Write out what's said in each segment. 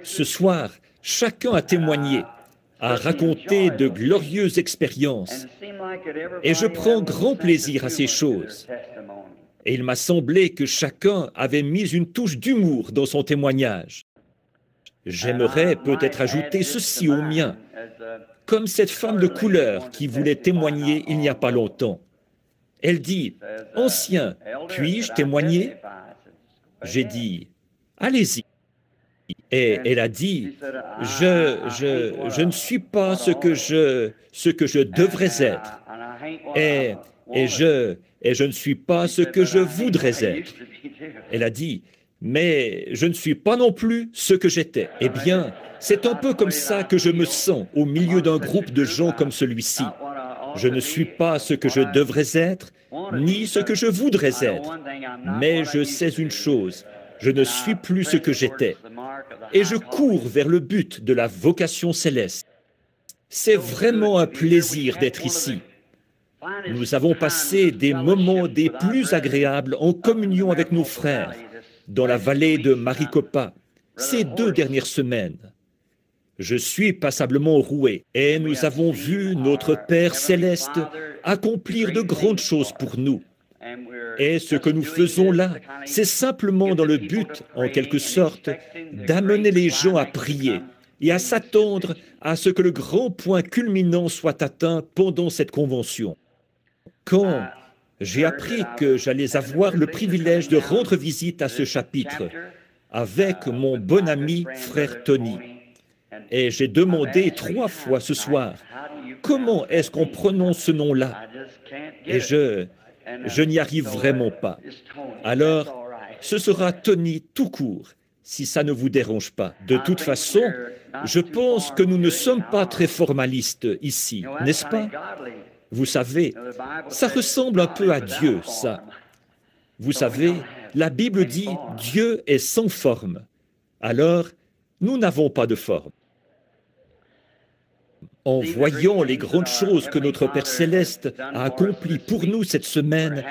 Ce soir, chacun a témoigné, a raconté de glorieuses expériences, et je prends grand plaisir à ces choses. Et il m'a semblé que chacun avait mis une touche d'humour dans son témoignage. J'aimerais peut-être ajouter ceci au mien, comme cette femme de couleur qui voulait témoigner il n'y a pas longtemps. Elle dit, « Ancien, puis-je témoigner ?» J'ai dit, « Allez-y. » Et elle a dit, « Je ne suis pas ce que je devrais être. Et je ne suis pas ce que je voudrais être. » Elle a dit, « Mais je ne suis pas non plus ce que j'étais. » Eh bien, c'est un peu comme ça que je me sens au milieu d'un groupe de gens comme celui-ci. Je ne suis pas ce que je devrais être, ni ce que je voudrais être. Mais je sais une chose, je ne suis plus ce que j'étais. Et je cours vers le but de la vocation céleste. C'est vraiment un plaisir d'être ici. Nous avons passé des moments des plus agréables en communion avec nos frères dans la vallée de Maricopa ces 2 dernières semaines. Je suis passablement roué et nous avons vu notre Père céleste accomplir de grandes choses pour nous. Et ce que nous faisons là, c'est simplement dans le but, en quelque sorte, d'amener les gens à prier et à s'attendre à ce que le grand point culminant soit atteint pendant cette convention. Quand j'ai appris que j'allais avoir le privilège de rendre visite à ce chapitre avec mon bon ami frère Tony, et j'ai demandé 3 fois ce soir, comment est-ce qu'on prononce ce nom-là? Et je n'y arrive vraiment pas. Alors, ce sera Tony tout court, si ça ne vous dérange pas. De toute façon, je pense que nous ne sommes pas très formalistes ici, n'est-ce pas? Vous savez, ça ressemble un peu à Dieu, ça. Vous savez, la Bible dit « Dieu est sans forme ». Alors, nous n'avons pas de forme. En voyant les grandes choses que notre Père Céleste a accomplies pour nous cette semaine,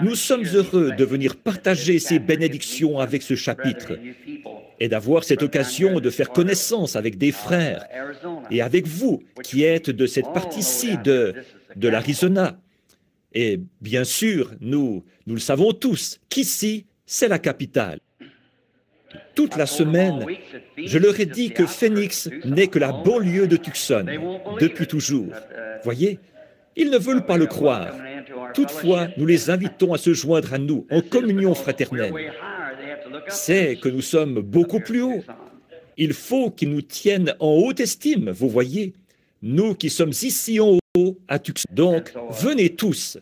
nous sommes heureux de venir partager ces bénédictions avec ce chapitre et d'avoir cette occasion de faire connaissance avec des frères et avec vous qui êtes de cette partie-ci de l'Arizona. Et bien sûr, nous le savons tous, qu'ici, c'est la capitale. Toute la semaine, je leur ai dit que Phoenix n'est que la banlieue de Tucson, depuis toujours. Voyez, ils ne veulent pas le croire. Toutefois, nous les invitons à se joindre à nous en communion fraternelle. C'est que nous sommes beaucoup plus hauts. Il faut qu'ils nous tiennent en haute estime, vous voyez. Nous qui sommes ici en haut à Tucson. Donc, venez tous.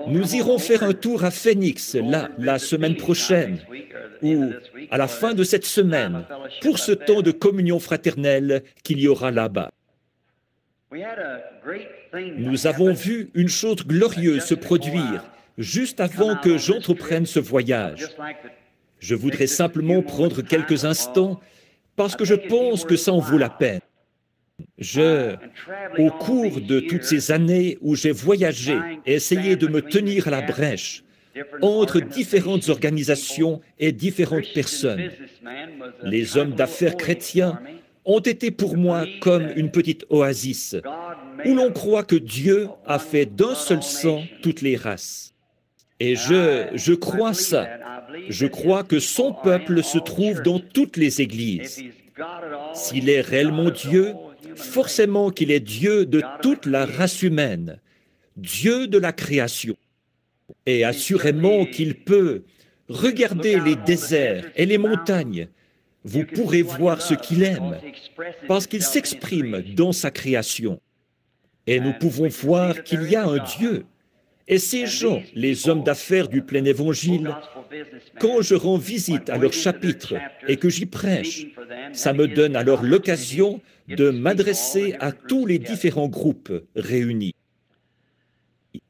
Nous irons faire un tour à Phoenix, là, la semaine prochaine, ou à la fin de cette semaine, pour ce temps de communion fraternelle qu'il y aura là-bas. Nous avons vu une chose glorieuse se produire juste avant que j'entreprenne ce voyage. Je voudrais simplement prendre quelques instants parce que je pense que ça en vaut la peine. Au cours de toutes ces années où j'ai voyagé et essayé de me tenir à la brèche entre différentes organisations et différentes personnes, les hommes d'affaires chrétiens ont été pour moi comme une petite oasis où l'on croit que Dieu a fait d'un seul sang toutes les races. Et je crois ça. Je crois que son peuple se trouve dans toutes les églises. S'il est réellement Dieu, forcément qu'il est Dieu de toute la race humaine, Dieu de la création. Et assurément qu'il peut regarder les déserts et les montagnes. Vous pourrez voir ce qu'il aime, parce qu'il s'exprime dans sa création. Et nous pouvons voir qu'il y a un Dieu. Et ces gens, les hommes d'affaires du plein évangile, quand je rends visite à leur chapitre et que j'y prêche, ça me donne alors l'occasion de m'adresser à tous les différents groupes réunis.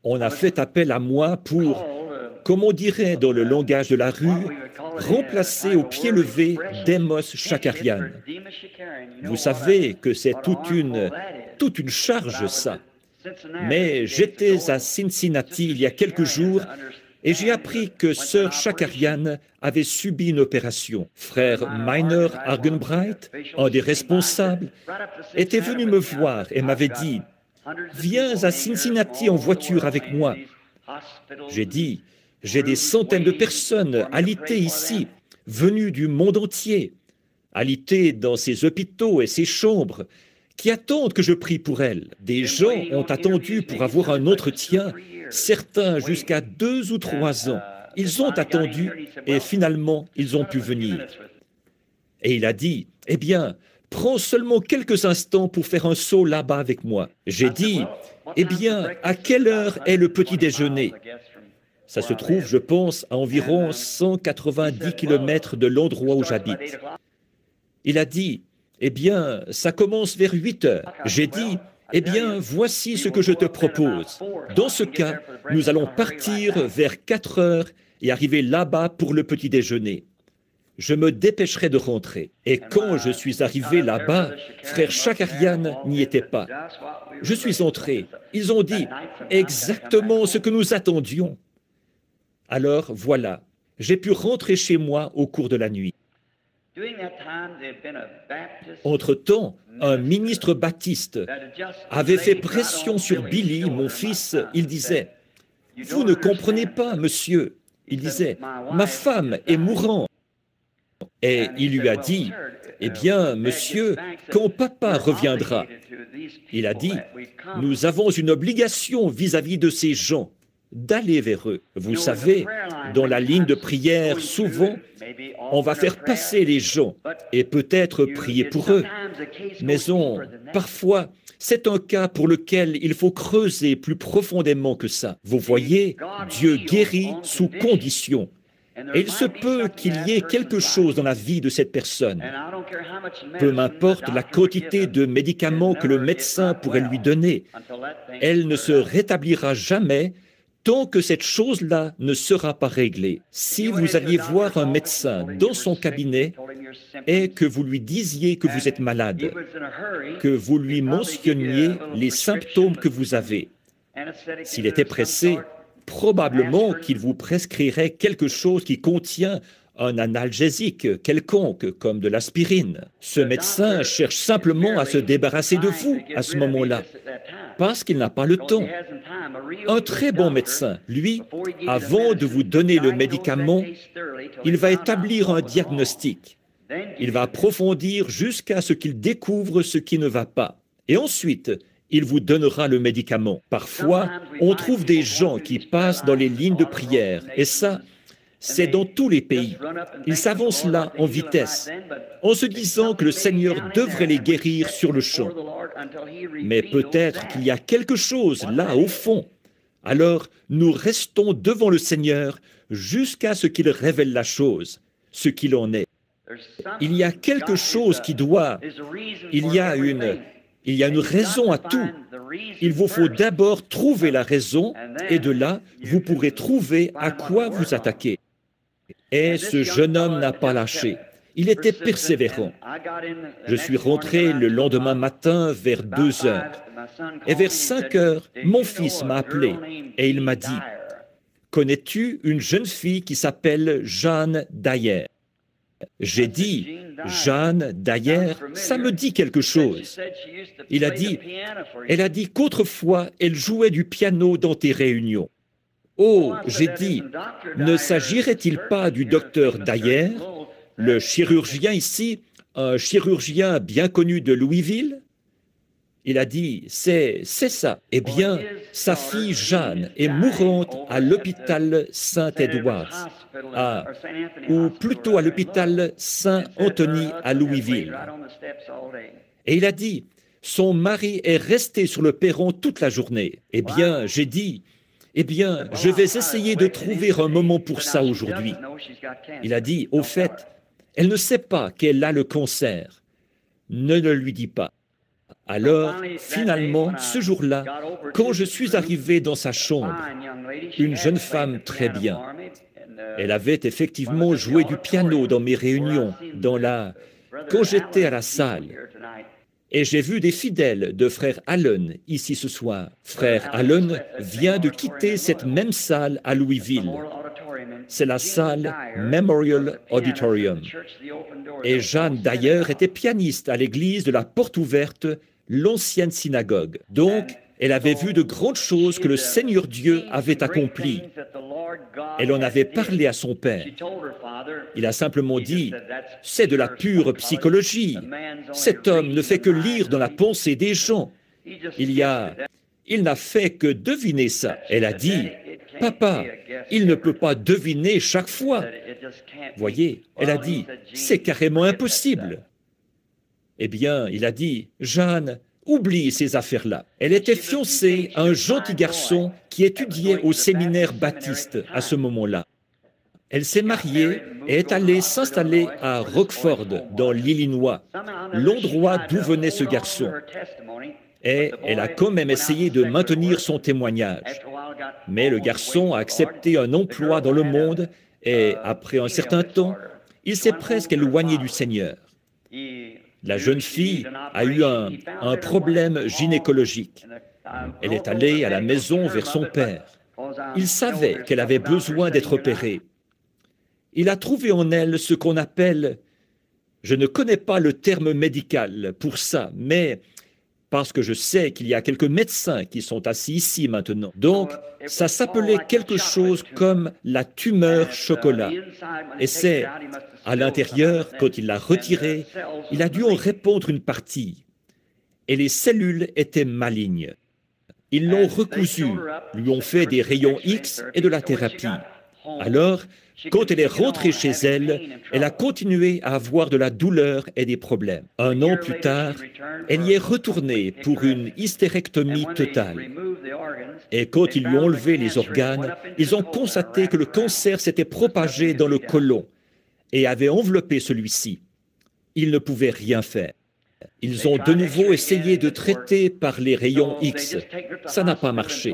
On a fait appel à moi pour, comme on dirait dans le langage de la rue, remplacer au pied levé Démos Shakarian. Vous savez que c'est toute une charge, ça. Mais j'étais à Cincinnati il y a quelques jours Et j'ai appris que sœur Shakarian avait subi une opération. Frère Miner Argenbright, un des responsables, était venu me voir et m'avait dit « Viens à Cincinnati en voiture avec moi ». J'ai dit « J'ai des centaines de personnes alitées ici, venues du monde entier, alitées dans ces hôpitaux et ces chambres, qui attendent que je prie pour elles. Des gens ont attendu pour avoir un entretien, certains jusqu'à 2 ou 3 ans. Ils ont attendu et finalement, ils ont pu venir. » Et il a dit, « Eh bien, prends seulement quelques instants pour faire un saut là-bas avec moi. » J'ai dit, « Eh bien, à quelle heure est le petit déjeuner ?» Ça se trouve, je pense, à environ 190 km de l'endroit où j'habite. Il a dit, « Eh bien, ça commence vers 8 heures. » J'ai dit, « Eh bien, voici ce que je te propose. Dans ce cas, nous allons partir vers 4 heures et arriver là-bas pour le petit déjeuner. Je me dépêcherai de rentrer. » Et quand je suis arrivé là-bas, frère Shakarian n'y était pas. Je suis entré. Ils ont dit exactement ce que nous attendions. Alors voilà, j'ai pu rentrer chez moi au cours de la nuit. Entre-temps, un ministre baptiste avait fait pression sur Billy, mon fils. Il disait, « Vous ne comprenez pas, monsieur. » Il disait, « Ma femme est mourante. » Et il lui a dit, « Eh bien, monsieur, quand papa reviendra ?» Il a dit, « Nous avons une obligation vis-à-vis de ces gens, d'aller vers eux. Vous savez, dans la ligne de prière, souvent, on va faire passer les gens et peut-être prier pour eux. Mais parfois, c'est un cas pour lequel il faut creuser plus profondément que ça. Vous voyez, Dieu guérit sous condition. Et il se peut qu'il y ait quelque chose dans la vie de cette personne. Peu m'importe la quantité de médicaments que le médecin pourrait lui donner, elle ne se rétablira jamais tant que cette chose-là ne sera pas réglée. Si vous alliez voir un médecin dans son cabinet et que vous lui disiez que vous êtes malade, que vous lui mentionniez les symptômes que vous avez, s'il était pressé, probablement qu'il vous prescrirait quelque chose qui contient un analgésique quelconque, comme de l'aspirine. Ce médecin cherche simplement à se débarrasser de vous à ce moment-là, parce qu'il n'a pas le temps. Un très bon médecin, lui, avant de vous donner le médicament, il va établir un diagnostic. Il va approfondir jusqu'à ce qu'il découvre ce qui ne va pas. Et ensuite, il vous donnera le médicament. Parfois, on trouve des gens qui passent dans les lignes de prière, et ça, c'est dans tous les pays. Ils s'avancent là en vitesse, en se disant que le Seigneur devrait les guérir sur le champ. Mais peut-être qu'il y a quelque chose là au fond. Alors, nous restons devant le Seigneur jusqu'à ce qu'il révèle la chose, ce qu'il en est. Il y a quelque chose qui doit... Il y a une raison à tout. Il vous faut d'abord trouver la raison, et de là, vous pourrez trouver à quoi vous attaquer. Et ce jeune homme n'a pas lâché. Il était persévérant. Je suis rentré le lendemain matin vers 2 heures. Et vers 5 heures, mon fils m'a appelé et il m'a dit, « Connais-tu une jeune fille qui s'appelle Jeanne Dyer ?» J'ai dit, « Jeanne Dyer, ça me dit quelque chose. » Elle a dit qu'autrefois, elle jouait du piano dans tes réunions. Oh, j'ai dit, ne s'agirait-il pas du docteur Dyer, le chirurgien ici, un chirurgien bien connu de Louisville? Il a dit, c'est ça. Eh bien, sa fille Jeanne est mourante à l'hôpital Saint-Édouard, ou plutôt à l'hôpital Saint-Anthony à Louisville. Et il a dit, son mari est resté sur le perron toute la journée. Eh bien, j'ai dit, eh bien, je vais essayer de trouver un moment pour ça aujourd'hui. Il a dit, au fait, elle ne sait pas qu'elle a le cancer. Ne le lui dis pas. Alors, finalement, ce jour-là, quand je suis arrivé dans sa chambre, une jeune femme très bien, elle avait effectivement joué du piano dans mes réunions, quand j'étais à la salle. Et j'ai vu des fidèles de frère Allen ici ce soir. Frère Allen vient de quitter cette même salle à Louisville. C'est la salle Memorial Auditorium. Et Jeanne, d'ailleurs, était pianiste à l'église de la Porte Ouverte, l'ancienne synagogue. Donc, elle avait vu de grandes choses que le Seigneur Dieu avait accomplies. Elle en avait parlé à son père. Il a simplement dit, « C'est de la pure psychologie. Cet homme ne fait que lire dans la pensée des gens. Il n'a fait que deviner ça. » Elle a dit, « Papa, il ne peut pas deviner chaque fois. » Voyez, elle a dit, « C'est carrément impossible. » Eh bien, il a dit, « Jeanne, oublie ces affaires-là. » Elle était fiancée à un gentil garçon qui étudiait au séminaire baptiste à ce moment-là. Elle s'est mariée et est allée s'installer à Rockford, dans l'Illinois, l'endroit d'où venait ce garçon. Et elle a quand même essayé de maintenir son témoignage. Mais le garçon a accepté un emploi dans le monde et, après un certain temps, il s'est presque éloigné du Seigneur. La jeune fille a eu un problème gynécologique. Elle est allée à la maison vers son père. Il savait qu'elle avait besoin d'être opérée. Il a trouvé en elle ce qu'on appelle, je ne connais pas le terme médical pour ça, mais parce que je sais qu'il y a quelques médecins qui sont assis ici maintenant. Donc, ça s'appelait quelque chose comme la tumeur chocolat. Et c'est, à l'intérieur, quand il l'a retirée, il a dû en répandre une partie. Et les cellules étaient malignes. Ils l'ont recousue, lui ont fait des rayons X et de la thérapie. Alors, quand elle est rentrée chez elle, elle a continué à avoir de la douleur et des problèmes. Un an plus tard, elle y est retournée pour une hystérectomie totale. Et quand ils lui ont enlevé les organes, ils ont constaté que le cancer s'était propagé dans le côlon et avait enveloppé celui-ci. Ils ne pouvaient rien faire. Ils ont de nouveau essayé de traiter par les rayons X. Ça n'a pas marché.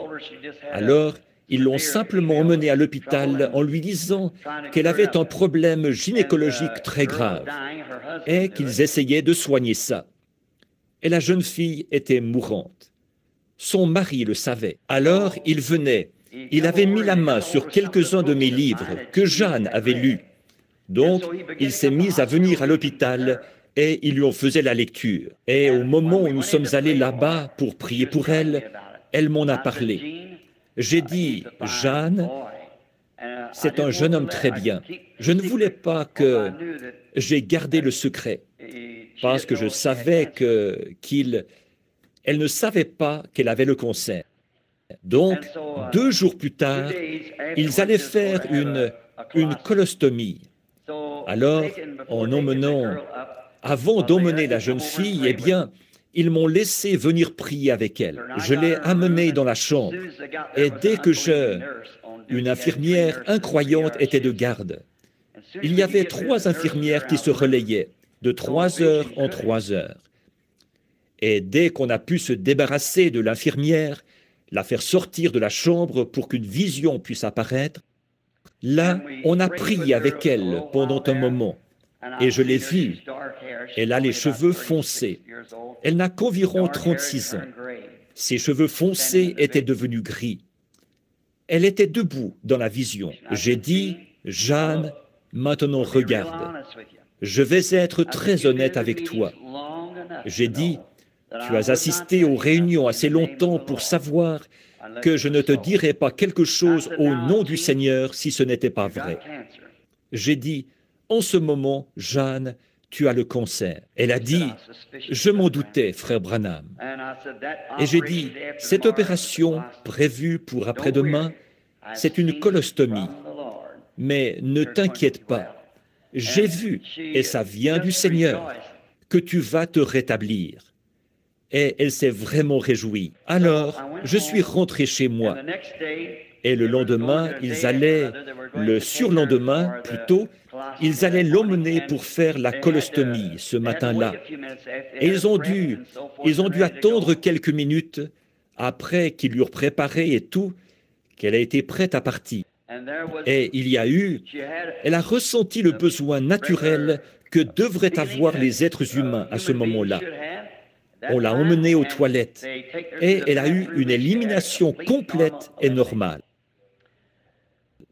Alors, ils l'ont simplement emmenée à l'hôpital en lui disant qu'elle avait un problème gynécologique très grave et qu'ils essayaient de soigner ça. Et la jeune fille était mourante. Son mari le savait. Alors, il venait. Il avait mis la main sur quelques-uns de mes livres que Jeanne avait lus. Donc, il s'est mis à venir à l'hôpital et il lui en faisait la lecture. Et au moment où nous sommes allés là-bas pour prier pour elle, elle m'en a parlé. J'ai dit, Jeanne, c'est un jeune homme très bien. Je ne voulais pas que j'ai gardé le secret, parce que je savais elle ne savait pas qu'elle avait le cancer. Donc, 2 jours plus tard, ils allaient faire une colostomie. Alors, avant d'emmener la jeune fille, eh bien, ils m'ont laissé venir prier avec elle. Je l'ai amenée dans la chambre. Et dès que une infirmière incroyante était de garde, il y avait 3 infirmières qui se relayaient, de 3 heures en 3 heures. Et dès qu'on a pu se débarrasser de l'infirmière, la faire sortir de la chambre pour qu'une vision puisse apparaître, là, on a prié avec elle pendant un moment. Et je l'ai vue. Elle a les cheveux foncés. Elle n'a qu'environ 36 ans. Ses cheveux foncés étaient devenus gris. Elle était debout dans la vision. J'ai dit, Jeanne, maintenant regarde. Je vais être très honnête avec toi. J'ai dit, tu as assisté aux réunions assez longtemps pour savoir que je ne te dirai pas quelque chose au nom du Seigneur si ce n'était pas vrai. J'ai dit, en ce moment, Jeanne, tu as le cancer. Elle a dit, je m'en doutais, frère Branham. Et j'ai dit, cette opération prévue pour après-demain, c'est une colostomie. Mais ne t'inquiète pas. J'ai vu, et ça vient du Seigneur, que tu vas te rétablir. Et elle s'est vraiment réjouie. Alors, je suis rentré chez moi. Et le lendemain, le surlendemain, plutôt, ils allaient l'emmener pour faire la colostomie ce matin-là. Et ils ont dû attendre quelques minutes après qu'ils lui eurent préparé et tout, qu'elle a été prête à partir. Et elle a ressenti le besoin naturel que devraient avoir les êtres humains à ce moment-là. On l'a emmenée aux toilettes et elle a eu une élimination complète et normale.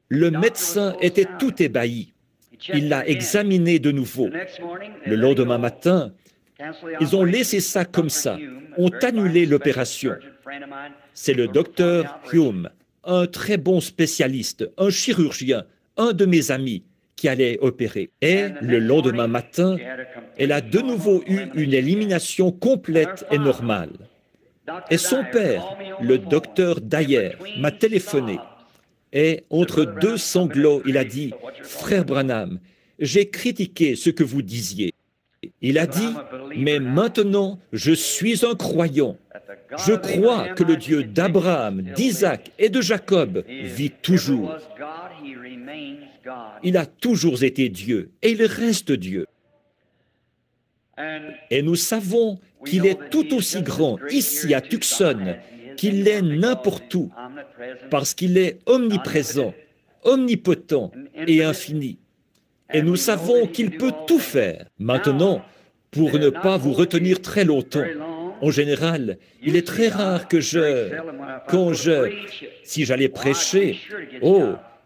Le médecin était tout ébahi. Il l'a examinée de nouveau. Le lendemain matin, ils ont laissé ça comme ça, ont annulé l'opération. C'est le docteur Hume, un très bon spécialiste, un chirurgien, un de mes amis, qui allait opérer. Et le lendemain matin, elle a de nouveau eu une élimination complète et normale. Et son père, le docteur Dyer, m'a téléphoné. Et entre deux sanglots, il a dit, « Frère Branham, j'ai critiqué ce que vous disiez. » Il a dit, « Mais maintenant, je suis un croyant. Je crois que le Dieu d'Abraham, d'Isaac et de Jacob vit toujours. Il a toujours été Dieu et il reste Dieu. Et nous savons qu'il est tout aussi grand ici à Tucson qu'il l'est n'importe où, parce qu'il est omniprésent, omnipotent et infini. Et nous savons qu'il peut tout faire. Maintenant, pour ne pas vous retenir très longtemps, en général, il est très rare que si j'allais prêcher,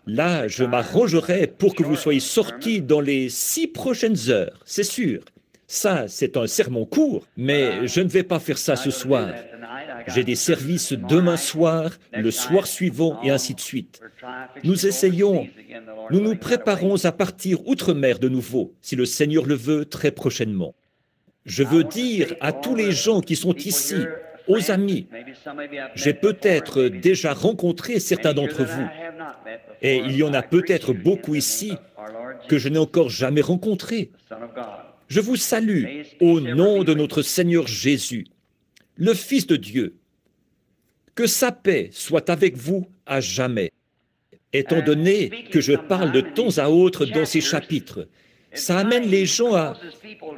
là, je m'arrangerais pour que vous soyez sortis dans les 6 prochaines heures, c'est sûr. Ça, c'est un sermon court, mais je ne vais pas faire ça ce soir. J'ai des services demain soir, le soir suivant, et ainsi de suite. Nous nous préparons à partir outre-mer de nouveau, si le Seigneur le veut, très prochainement. Je veux dire à tous les gens qui sont ici, aux amis, j'ai peut-être déjà rencontré certains d'entre vous, et il y en a peut-être beaucoup ici que je n'ai encore jamais rencontrés. Je vous salue au nom de notre Seigneur Jésus, le Fils de Dieu. Que sa paix soit avec vous à jamais. Étant donné que je parle de temps à autre dans ces chapitres, ça amène les gens à,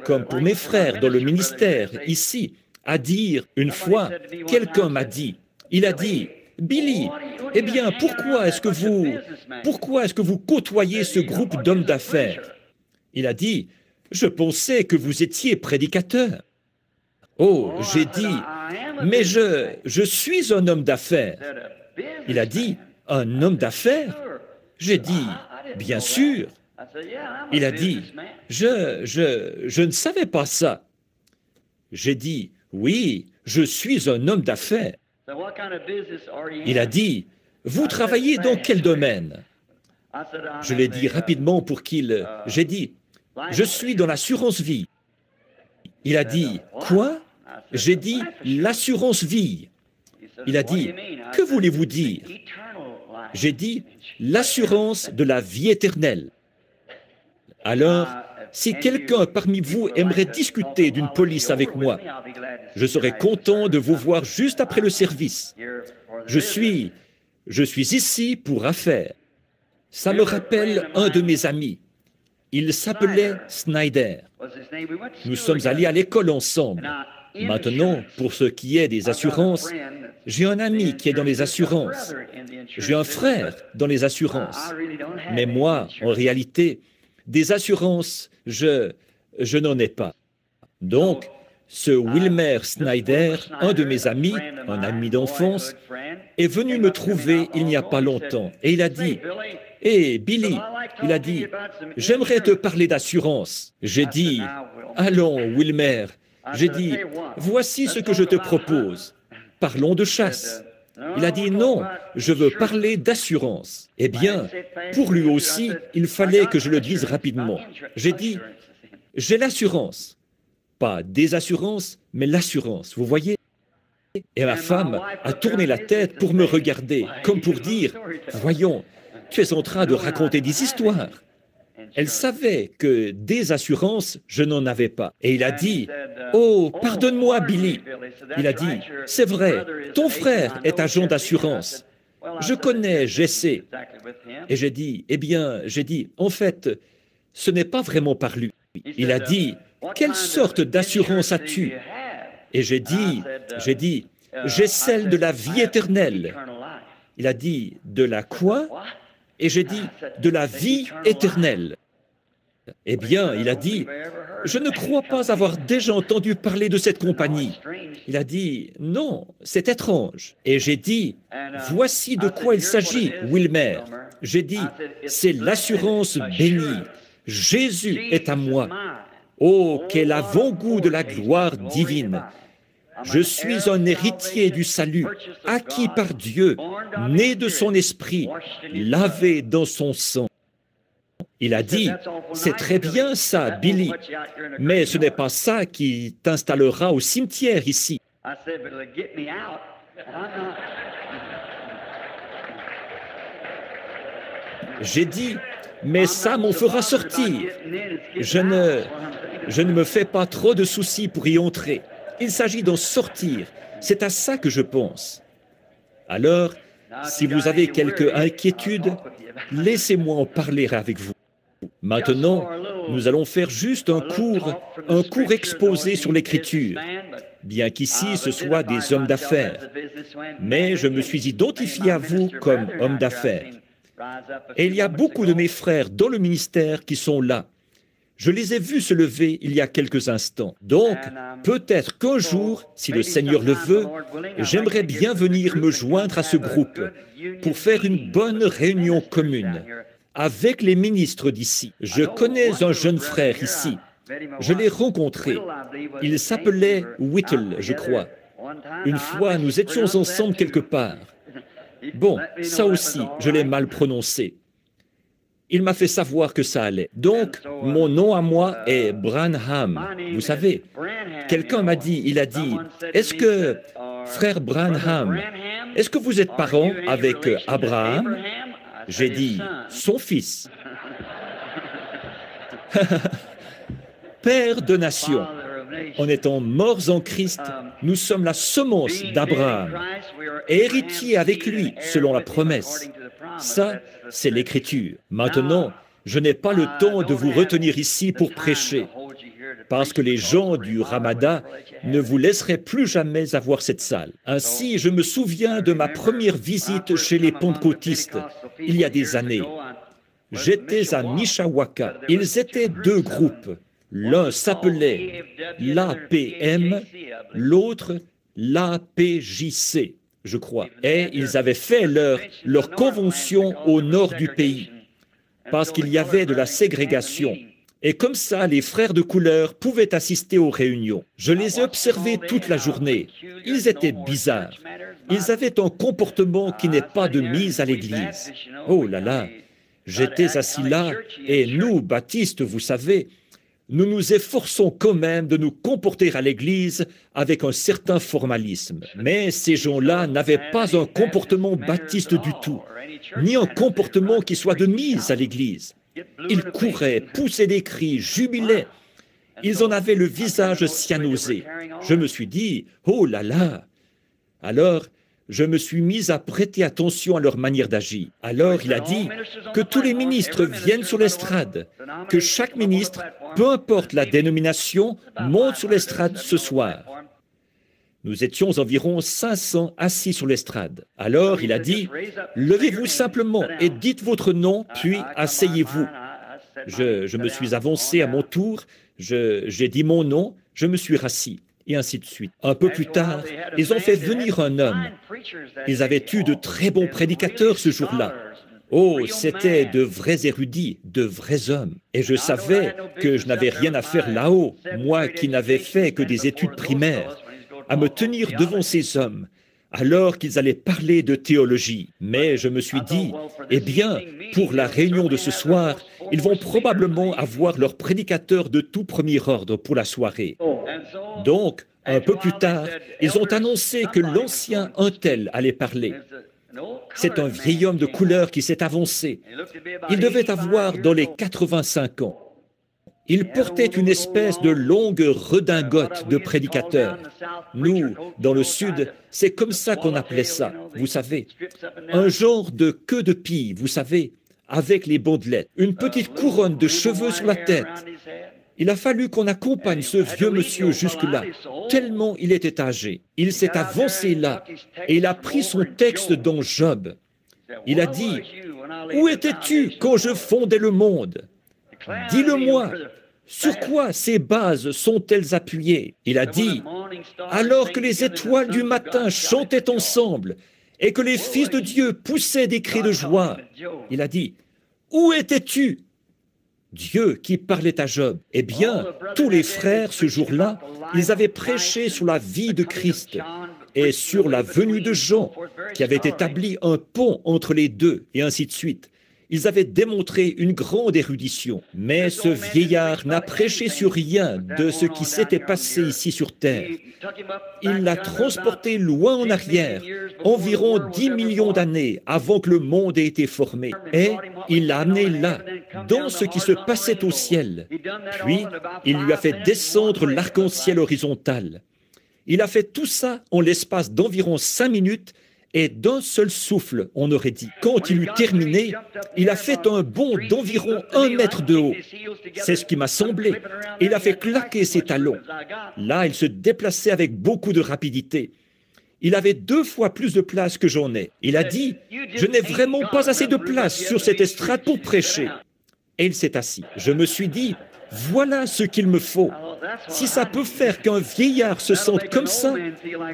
comme pour mes frères dans le ministère ici, à dire, une fois, quelqu'un m'a dit, il a dit, « Billy, eh bien, pourquoi est-ce que vous côtoyez ce groupe d'hommes d'affaires ?» Il a dit, « Je pensais que vous étiez prédicateur. » Oh, j'ai dit, « Mais je suis un homme d'affaires. » Il a dit, « Un homme d'affaires ?» J'ai dit, « Bien sûr. » Il a dit, « Je ne savais pas ça. » J'ai dit, « Oui, je suis un homme d'affaires. » Il a dit, « Vous travaillez dans quel domaine ?» Je l'ai dit rapidement pour j'ai dit, « Je suis dans l'assurance vie. » Il a dit, « Quoi ?» J'ai dit, « L'assurance vie. » Il a dit, « Que voulez-vous dire ?» J'ai dit, « L'assurance de la vie éternelle. » Alors, si quelqu'un parmi vous aimerait discuter d'une police avec moi, je serais content de vous voir juste après le service. Je suis ici pour affaires. Ça me rappelle un de mes amis. Il s'appelait Snyder. Nous sommes allés à l'école ensemble. Maintenant, pour ce qui est des assurances, j'ai un ami qui est dans les assurances. J'ai un frère dans les assurances. Mais moi, en réalité, des assurances, je n'en ai pas. Donc, ce Wilmer Snyder, un de mes amis, un ami d'enfance, est venu me trouver il n'y a pas longtemps. Et il a dit, « Hé, Billy, il a dit, j'aimerais te parler d'assurance. » J'ai dit, « Allons, Wilmer. » J'ai dit, « Voici ce que je te propose. Parlons de chasse. » Il a dit, « Non, je veux parler d'assurance. » Eh bien, pour lui aussi, il fallait que je le dise rapidement. J'ai dit, « J'ai l'assurance. » Pas des assurances, mais l'assurance, vous voyez? Et ma femme a tourné la tête pour me regarder, comme pour dire, « Voyons, tu es en train de raconter des histoires. » Elle savait que des assurances, je n'en avais pas. Et il a dit, « Oh, pardonne-moi, Billy. » Il a dit, « C'est vrai, ton frère est agent d'assurance. Je connais Jesse. » Et j'ai dit, « En fait, ce n'est pas vraiment par lui. » Il a dit, « Quelle sorte d'assurance as-tu » Et j'ai dit, « J'ai celle de la vie éternelle. » Il a dit, « De la quoi ?» Et j'ai dit, « De la vie éternelle. » Eh bien, il a dit, « je ne crois pas avoir déjà entendu parler de cette compagnie. Il a dit, non, c'est étrange. Et j'ai dit, voici de quoi il s'agit, Wilmer. J'ai dit, c'est l'assurance bénie. Jésus est à moi. Oh, quel avant-goût de la gloire divine! Je suis un héritier du salut, acquis par Dieu, né de son esprit, lavé dans son sang. Il a dit, c'est très bien ça, Billy, mais ce n'est pas ça qui t'installera au cimetière ici. J'ai dit, mais ça m'en fera sortir. Je ne me fais pas trop de soucis pour y entrer. Il s'agit d'en sortir. C'est à ça que je pense. Alors, si vous avez quelque inquiétude, laissez-moi en parler avec vous. Maintenant, nous allons faire juste un court exposé sur l'Écriture, bien qu'ici ce soit des hommes d'affaires. Mais je me suis identifié à vous comme homme d'affaires. Et il y a beaucoup de mes frères dans le ministère qui sont là. Je les ai vus se lever il y a quelques instants. Donc, peut-être qu'un jour, si le Seigneur le veut, j'aimerais bien venir me joindre à ce groupe pour faire une bonne réunion commune avec les ministres d'ici. Je connais un jeune frère ici. Je l'ai rencontré. Il s'appelait Whittle, je crois. Une fois, nous étions ensemble quelque part. Bon, ça aussi, je l'ai mal prononcé. Il m'a fait savoir que ça allait. Donc, mon nom à moi est Branham. Vous savez, quelqu'un m'a dit, il a dit, est-ce que, frère Branham, est-ce que vous êtes parent avec Abraham? J'ai dit, son fils. Père de nation. En étant morts en Christ, nous sommes la semence d'Abraham, héritier avec lui, selon la promesse. Ça, c'est l'Écriture. Maintenant, je n'ai pas le temps de vous retenir ici pour prêcher, parce que les gens du Ramadan ne vous laisseraient plus jamais avoir cette salle. Ainsi, je me souviens de ma première visite chez les pentecôtistes, il y a des années. J'étais à Mishawaka. Ils étaient deux groupes. L'un s'appelait l'APM, l'autre l'APJC, je crois. Et ils avaient fait leur convention au nord du pays, parce qu'il y avait de la ségrégation. Et comme ça, les frères de couleur pouvaient assister aux réunions. Je les ai observés toute la journée. Ils étaient bizarres. Ils avaient un comportement qui n'est pas de mise à l'église. Oh là là, j'étais assis là, et nous, baptistes, vous savez, nous nous efforçons quand même de nous comporter à l'Église avec un certain formalisme. Mais ces gens-là n'avaient pas un comportement baptiste du tout, ni un comportement qui soit de mise à l'Église. Ils couraient, poussaient des cris, jubilaient. Ils en avaient le visage cyanosé. Je me suis dit, oh là là! Alors, je me suis mis à prêter attention à leur manière d'agir. Alors il a dit que tous les ministres viennent sur l'estrade, que chaque ministre, peu importe la dénomination, monte sur l'estrade ce soir. Nous étions environ 500 assis sur l'estrade. Alors il a dit, levez-vous simplement et dites votre nom, puis asseyez-vous. Je me suis avancé à mon tour, j'ai dit mon nom, je me suis rassis. Et ainsi de suite. Un peu plus tard, ils ont fait venir un homme. Ils avaient eu de très bons prédicateurs ce jour-là. Oh, c'étaient de vrais érudits, de vrais hommes. Et je savais que je n'avais rien à faire là-haut, moi qui n'avais fait que des études primaires, à me tenir devant ces hommes, alors qu'ils allaient parler de théologie. Mais je me suis dit, eh bien, pour la réunion de ce soir, ils vont probablement avoir leur prédicateur de tout premier ordre pour la soirée. Donc, un peu plus tard, ils ont annoncé que l'ancien un tel allait parler. C'est un vieil homme de couleur qui s'est avancé. Il devait avoir dans les 85 ans. Il portait une espèce de longue redingote de prédicateur. Nous, dans le Sud, c'est comme ça qu'on appelait ça, vous savez. Un genre de queue de pie, vous savez, avec les bandelettes. Une petite couronne de cheveux sur la tête. Il a fallu qu'on accompagne ce vieux monsieur jusque-là, tellement il était âgé. Il s'est avancé là, et il a pris son texte dans Job. Il a dit, « Où étais-tu quand je fondais le monde? Dis-le-moi. » Sur quoi ces bases sont-elles appuyées? Il a dit, alors que les étoiles du matin chantaient ensemble et que les fils de Dieu poussaient des cris de joie, il a dit, où étais-tu? Dieu qui parlait à Job. Eh bien, tous les frères, ce jour-là, ils avaient prêché sur la vie de Christ et sur la venue de Jean, qui avait établi un pont entre les deux, et ainsi de suite. Ils avaient démontré une grande érudition, mais ce vieillard n'a prêché sur rien de ce qui s'était passé ici sur terre. Il l'a transporté loin en arrière, environ 10 millions d'années avant que le monde ait été formé, et il l'a amené là, dans ce qui se passait au ciel. Puis, il lui a fait descendre l'arc-en-ciel horizontal. Il a fait tout ça en l'espace d'environ 5 minutes, et d'un seul souffle, on aurait dit. Quand il eut terminé, il a fait un bond d'environ 1 mètre de haut. C'est ce qui m'a semblé. Il a fait claquer ses talons. Là, il se déplaçait avec beaucoup de rapidité. Il avait 2 fois plus de place que j'en ai. Il a dit, je n'ai vraiment pas assez de place sur cette estrade pour prêcher. Et il s'est assis. Je me suis dit, voilà ce qu'il me faut. Si ça peut faire qu'un vieillard se sente comme ça,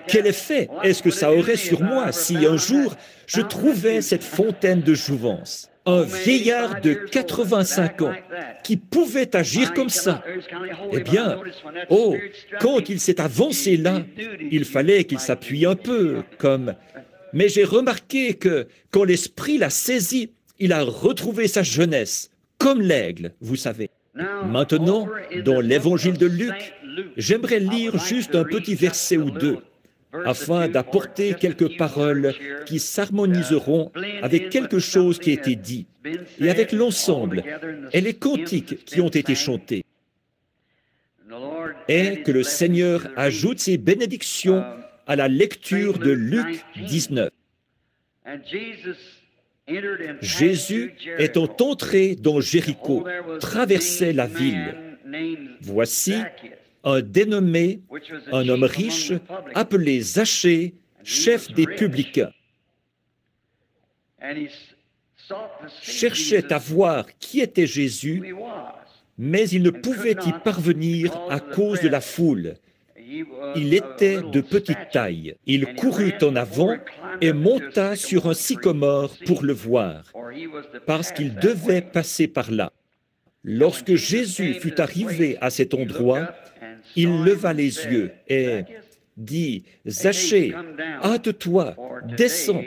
quel effet est-ce que ça aurait sur moi si un jour je trouvais cette fontaine de jouvence? Un vieillard de 85 ans qui pouvait agir comme ça. Eh bien, quand il s'est avancé là, il fallait qu'il s'appuie un peu, comme... Mais j'ai remarqué que quand l'esprit l'a saisi, il a retrouvé sa jeunesse, comme l'aigle, vous savez. Maintenant, dans l'évangile de Luc, j'aimerais lire juste un petit verset ou deux, afin d'apporter quelques paroles qui s'harmoniseront avec quelque chose qui a été dit, et avec l'ensemble, et les cantiques qui ont été chantés. Et que le Seigneur ajoute ses bénédictions à la lecture de Luc 19. Jésus, étant entré dans Jéricho, traversait la ville. Voici un dénommé, un homme riche, appelé Zachée, chef des publicains. Cherchait à voir qui était Jésus, mais il ne pouvait y parvenir à cause de la foule. Il était de petite taille. Il courut en avant et monta sur un sycomore pour le voir, parce qu'il devait passer par là. Lorsque Jésus fut arrivé à cet endroit, il leva les yeux et dit, « Zachée, hâte-toi, descends,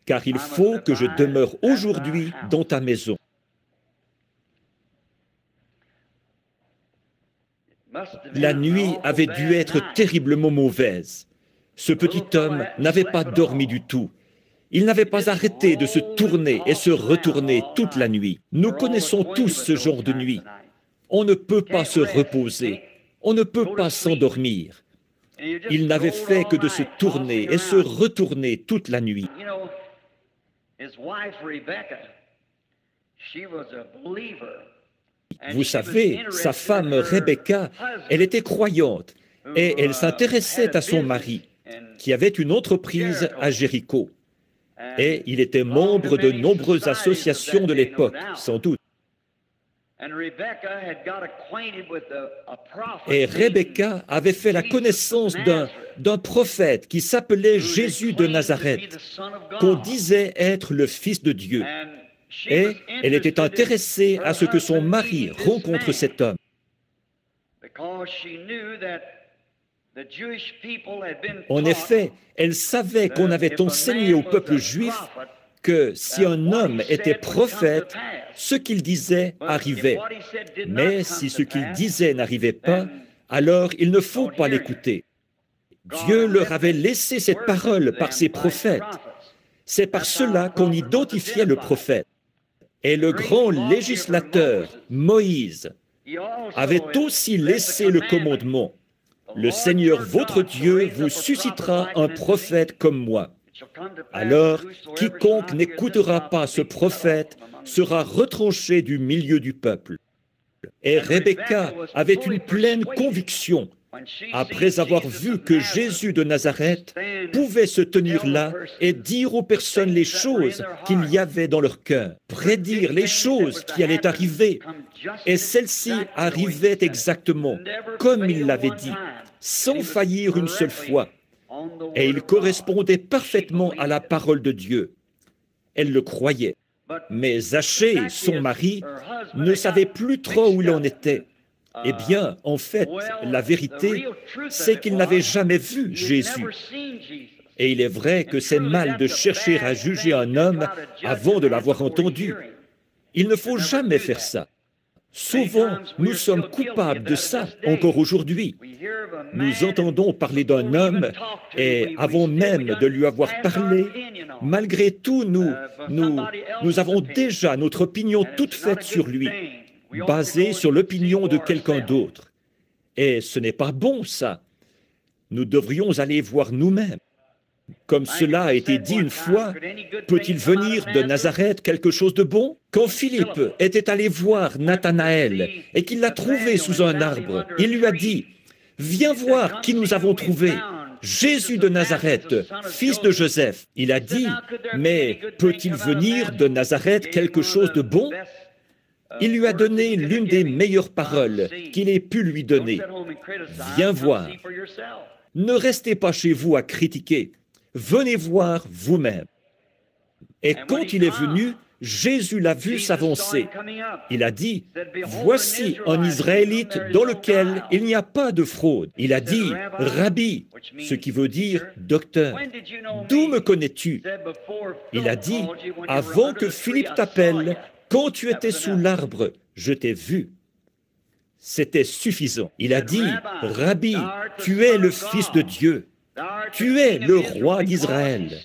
car il faut que je demeure aujourd'hui dans ta maison. » La nuit avait dû être terriblement mauvaise. Ce petit homme n'avait pas dormi du tout. Il n'avait pas arrêté de se tourner et se retourner toute la nuit. Nous connaissons tous ce genre de nuit. On ne peut pas se reposer. On ne peut pas s'endormir. Il n'avait fait que de se tourner et se retourner toute la nuit. Vous savez, sa femme Rebecca, elle était croyante et elle s'intéressait à son mari, qui avait une entreprise à Jéricho. Et il était membre de nombreuses associations de l'époque, sans doute. Et Rebecca avait fait la connaissance d'un prophète qui s'appelait Jésus de Nazareth, qu'on disait être le Fils de Dieu. Et elle était intéressée à ce que son mari rencontre cet homme. En effet, elle savait qu'on avait enseigné au peuple juif que si un homme était prophète, ce qu'il disait arrivait. Mais si ce qu'il disait n'arrivait pas, alors il ne faut pas l'écouter. Dieu leur avait laissé cette parole par ses prophètes. C'est par cela qu'on identifiait le prophète. Et le grand législateur, Moïse, avait aussi laissé le commandement. Le Seigneur votre Dieu vous suscitera un prophète comme moi. Alors, quiconque n'écoutera pas ce prophète sera retranché du milieu du peuple. Et Rebecca avait une pleine conviction Après avoir vu que Jésus de Nazareth pouvait se tenir là et dire aux personnes les choses qu'il y avait dans leur cœur, prédire les choses qui allaient arriver, et celles-ci arrivaient exactement comme il l'avait dit, sans faillir une seule fois, et il correspondait parfaitement à la parole de Dieu. Elle le croyait. Mais Zachée, son mari, ne savait plus trop où il en était. Eh bien, en fait, la vérité, c'est qu'il n'avait jamais vu Jésus. Et il est vrai que c'est mal de chercher à juger un homme avant de l'avoir entendu. Il ne faut jamais faire ça. Souvent, nous sommes coupables de ça encore aujourd'hui. Nous entendons parler d'un homme et avant même de lui avoir parlé, malgré tout, nous avons déjà notre opinion toute faite sur lui, basée sur l'opinion de quelqu'un d'autre. Et ce n'est pas bon, ça. Nous devrions aller voir nous-mêmes. Comme cela a été dit une fois, peut-il venir de Nazareth quelque chose de bon? Quand Philippe était allé voir Nathanaël et qu'il l'a trouvé sous un arbre, il lui a dit, « Viens voir qui nous avons trouvé, Jésus de Nazareth, fils de Joseph. » Il a dit, « Mais peut-il venir de Nazareth quelque chose de bon ?» Il lui a donné l'une des meilleures paroles qu'il ait pu lui donner. « Viens voir. » Ne restez pas chez vous à critiquer. Venez voir vous-même. Et quand il est venu, Jésus l'a vu s'avancer. Il a dit, « Voici un Israélite dans lequel il n'y a pas de fraude. » Il a dit, « Rabbi », ce qui veut dire « docteur. » « D'où me connais-tu » Il a dit, « Avant que Philippe t'appelle, quand tu étais sous l'arbre, je t'ai vu. » C'était suffisant. Il a dit, « Rabbi, tu es le Fils de Dieu. Tu es le roi d'Israël. »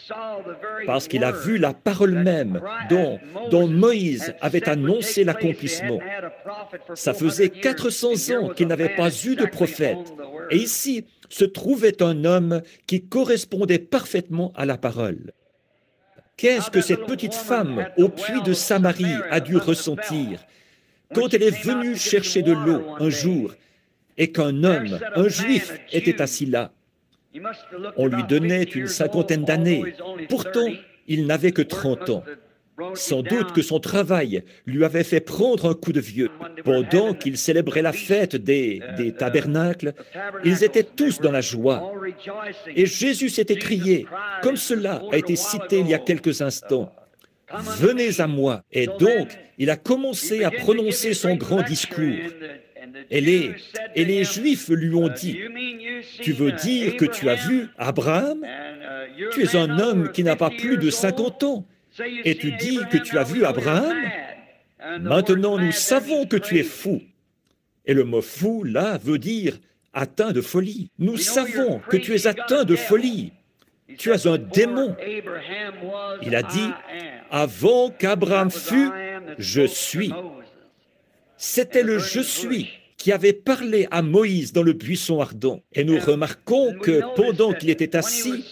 Parce qu'il a vu la parole même dont Moïse avait annoncé l'accomplissement. Ça faisait 400 ans qu'il n'avait pas eu de prophète. Et ici se trouvait un homme qui correspondait parfaitement à la parole. Qu'est-ce que cette petite femme au puits de Samarie a dû ressentir quand elle est venue chercher de l'eau un jour et qu'un homme, un juif, était assis là? On lui donnait une cinquantaine d'années. Pourtant, il n'avait que 30 ans. Sans doute que son travail lui avait fait prendre un coup de vieux. Pendant qu'ils célébraient la fête des tabernacles, ils étaient tous dans la joie. Et Jésus s'est écrié, comme cela a été cité il y a quelques instants, « Venez à moi ». Et donc, il a commencé à prononcer son grand discours. Et les Juifs lui ont dit, « Tu veux dire que tu as vu Abraham? Tu es un homme qui n'a pas plus de 50 ans. Et tu dis que tu as vu Abraham? Maintenant, nous savons que tu es fou. » Et le mot « fou », là, veut dire « atteint de folie ». Nous savons que tu es atteint de folie. Tu as un démon. Il a dit, « Avant qu'Abraham fût, je suis. » C'était le « je suis » qui avait parlé à Moïse dans le buisson ardent. Et nous remarquons que pendant qu'il était assis,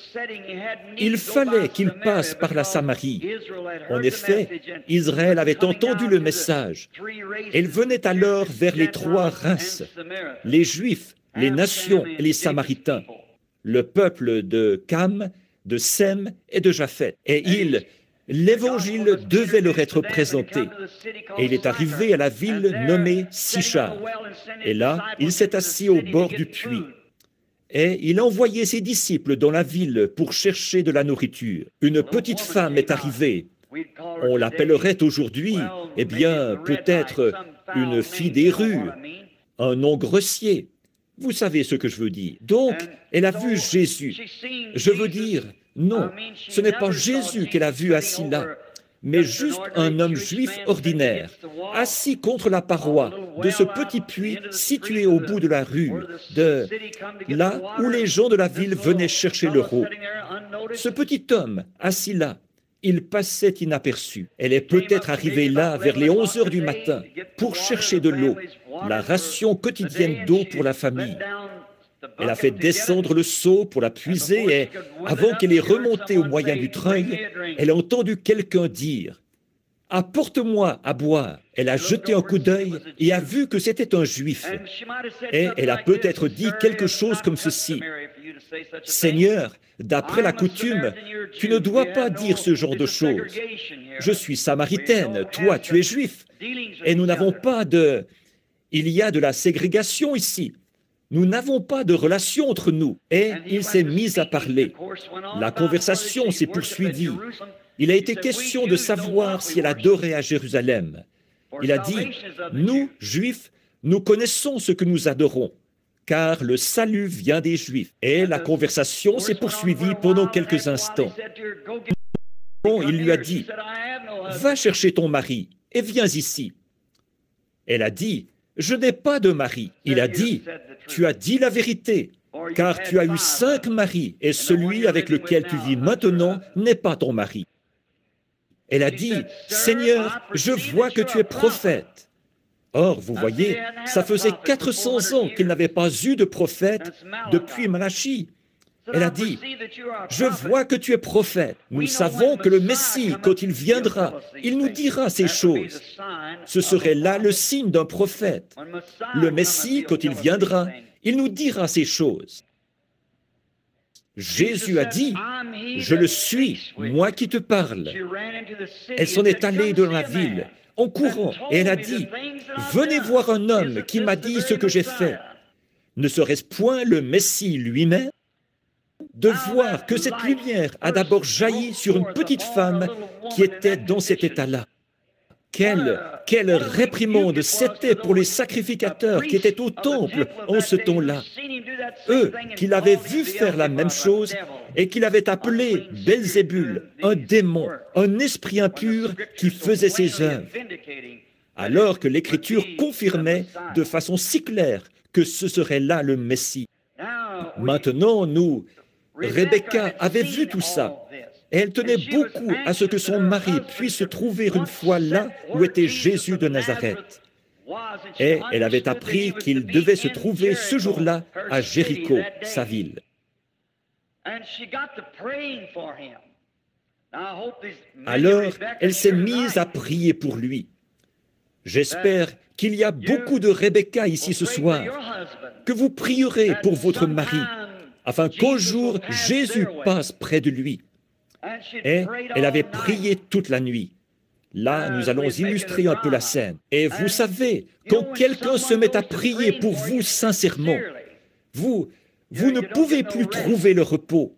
il fallait qu'il passe par la Samarie. En effet, Israël avait entendu le message. Il venait alors vers les 3 races, les Juifs, les nations et les Samaritains, le peuple de Cam, de Sem et de Japheth. Et l'évangile devait leur être présenté. Et il est arrivé à la ville nommée Sichar. Et là, il s'est assis au bord du puits. Et il a envoyé ses disciples dans la ville pour chercher de la nourriture. Une petite femme est arrivée. On l'appellerait aujourd'hui, eh bien, peut-être une fille des rues, un nom grossier. Vous savez ce que je veux dire. Donc, elle a vu Jésus. Je veux dire, non, ce n'est pas Jésus qu'elle a vu assis là, mais juste un homme juif ordinaire, assis contre la paroi de ce petit puits situé au bout de la rue, là où les gens de la ville venaient chercher leur eau. Ce petit homme, assis là, il passait inaperçu. Elle est peut-être arrivée là vers les 11 heures du matin pour chercher de l'eau, la ration quotidienne d'eau pour la famille. Elle a fait descendre le seau pour la puiser et, avant qu'elle ait remonté au moyen du treuil, elle a entendu quelqu'un dire, apporte-moi à boire. Elle a jeté un coup d'œil et a vu que c'était un juif. Et elle a peut-être dit quelque chose comme ceci. Seigneur, d'après la coutume, tu ne dois pas dire ce genre de choses. Je suis samaritaine, toi tu es juif. Et nous n'avons pas de... Il y a de la ségrégation ici. Nous n'avons pas de relation entre nous. Et il s'est mis à parler. La conversation s'est poursuivie. Il a été question de savoir si elle adorait à Jérusalem. Il a dit, nous, Juifs, nous connaissons ce que nous adorons, car le salut vient des Juifs. Et la conversation s'est poursuivie pendant quelques instants. Il lui a dit, va chercher ton mari et viens ici. Elle a dit, je n'ai pas de mari. Il a dit, tu as dit la vérité, car tu as eu 5 maris et celui avec lequel tu vis maintenant n'est pas ton mari. Elle a dit, Seigneur, je vois que tu es prophète. Or, vous voyez, ça faisait 400 ans qu'il n'avait pas eu de prophète depuis Malachie. Elle a dit, je vois que tu es prophète. Nous savons que le Messie, quand il viendra, il nous dira ces choses. Ce serait là le signe d'un prophète. Le Messie, quand il viendra, il nous dira ces choses. Jésus a dit, je le suis, moi qui te parle. Elle s'en est allée dans la ville, en courant, et elle a dit, venez voir un homme qui m'a dit ce que j'ai fait. Ne serait-ce point le Messie lui-même? De voir que cette lumière a d'abord jailli sur une petite femme qui était dans cet état-là. Quelle réprimande c'était pour les sacrificateurs qui étaient au temple en ce temps-là. Eux, qui l'avaient vu faire la même chose et qui l'avaient appelé Belzébul, un démon, un esprit impur qui faisait ses œuvres. Alors que l'Écriture confirmait de façon si claire que ce serait là le Messie. Maintenant, Rebecca avait vu tout ça. Et elle tenait beaucoup à ce que son mari puisse se trouver une fois là où était Jésus de Nazareth. Et elle avait appris qu'il devait se trouver ce jour-là à Jéricho, sa ville. Alors, elle s'est mise à prier pour lui. J'espère qu'il y a beaucoup de Rebecca ici ce soir, que vous prierez pour votre mari, afin qu'un jour Jésus passe près de lui. Et elle avait prié toute la nuit. Là, nous allons illustrer un peu la scène. Et vous savez, quand quelqu'un se met à prier pour vous sincèrement, vous ne pouvez plus trouver le repos.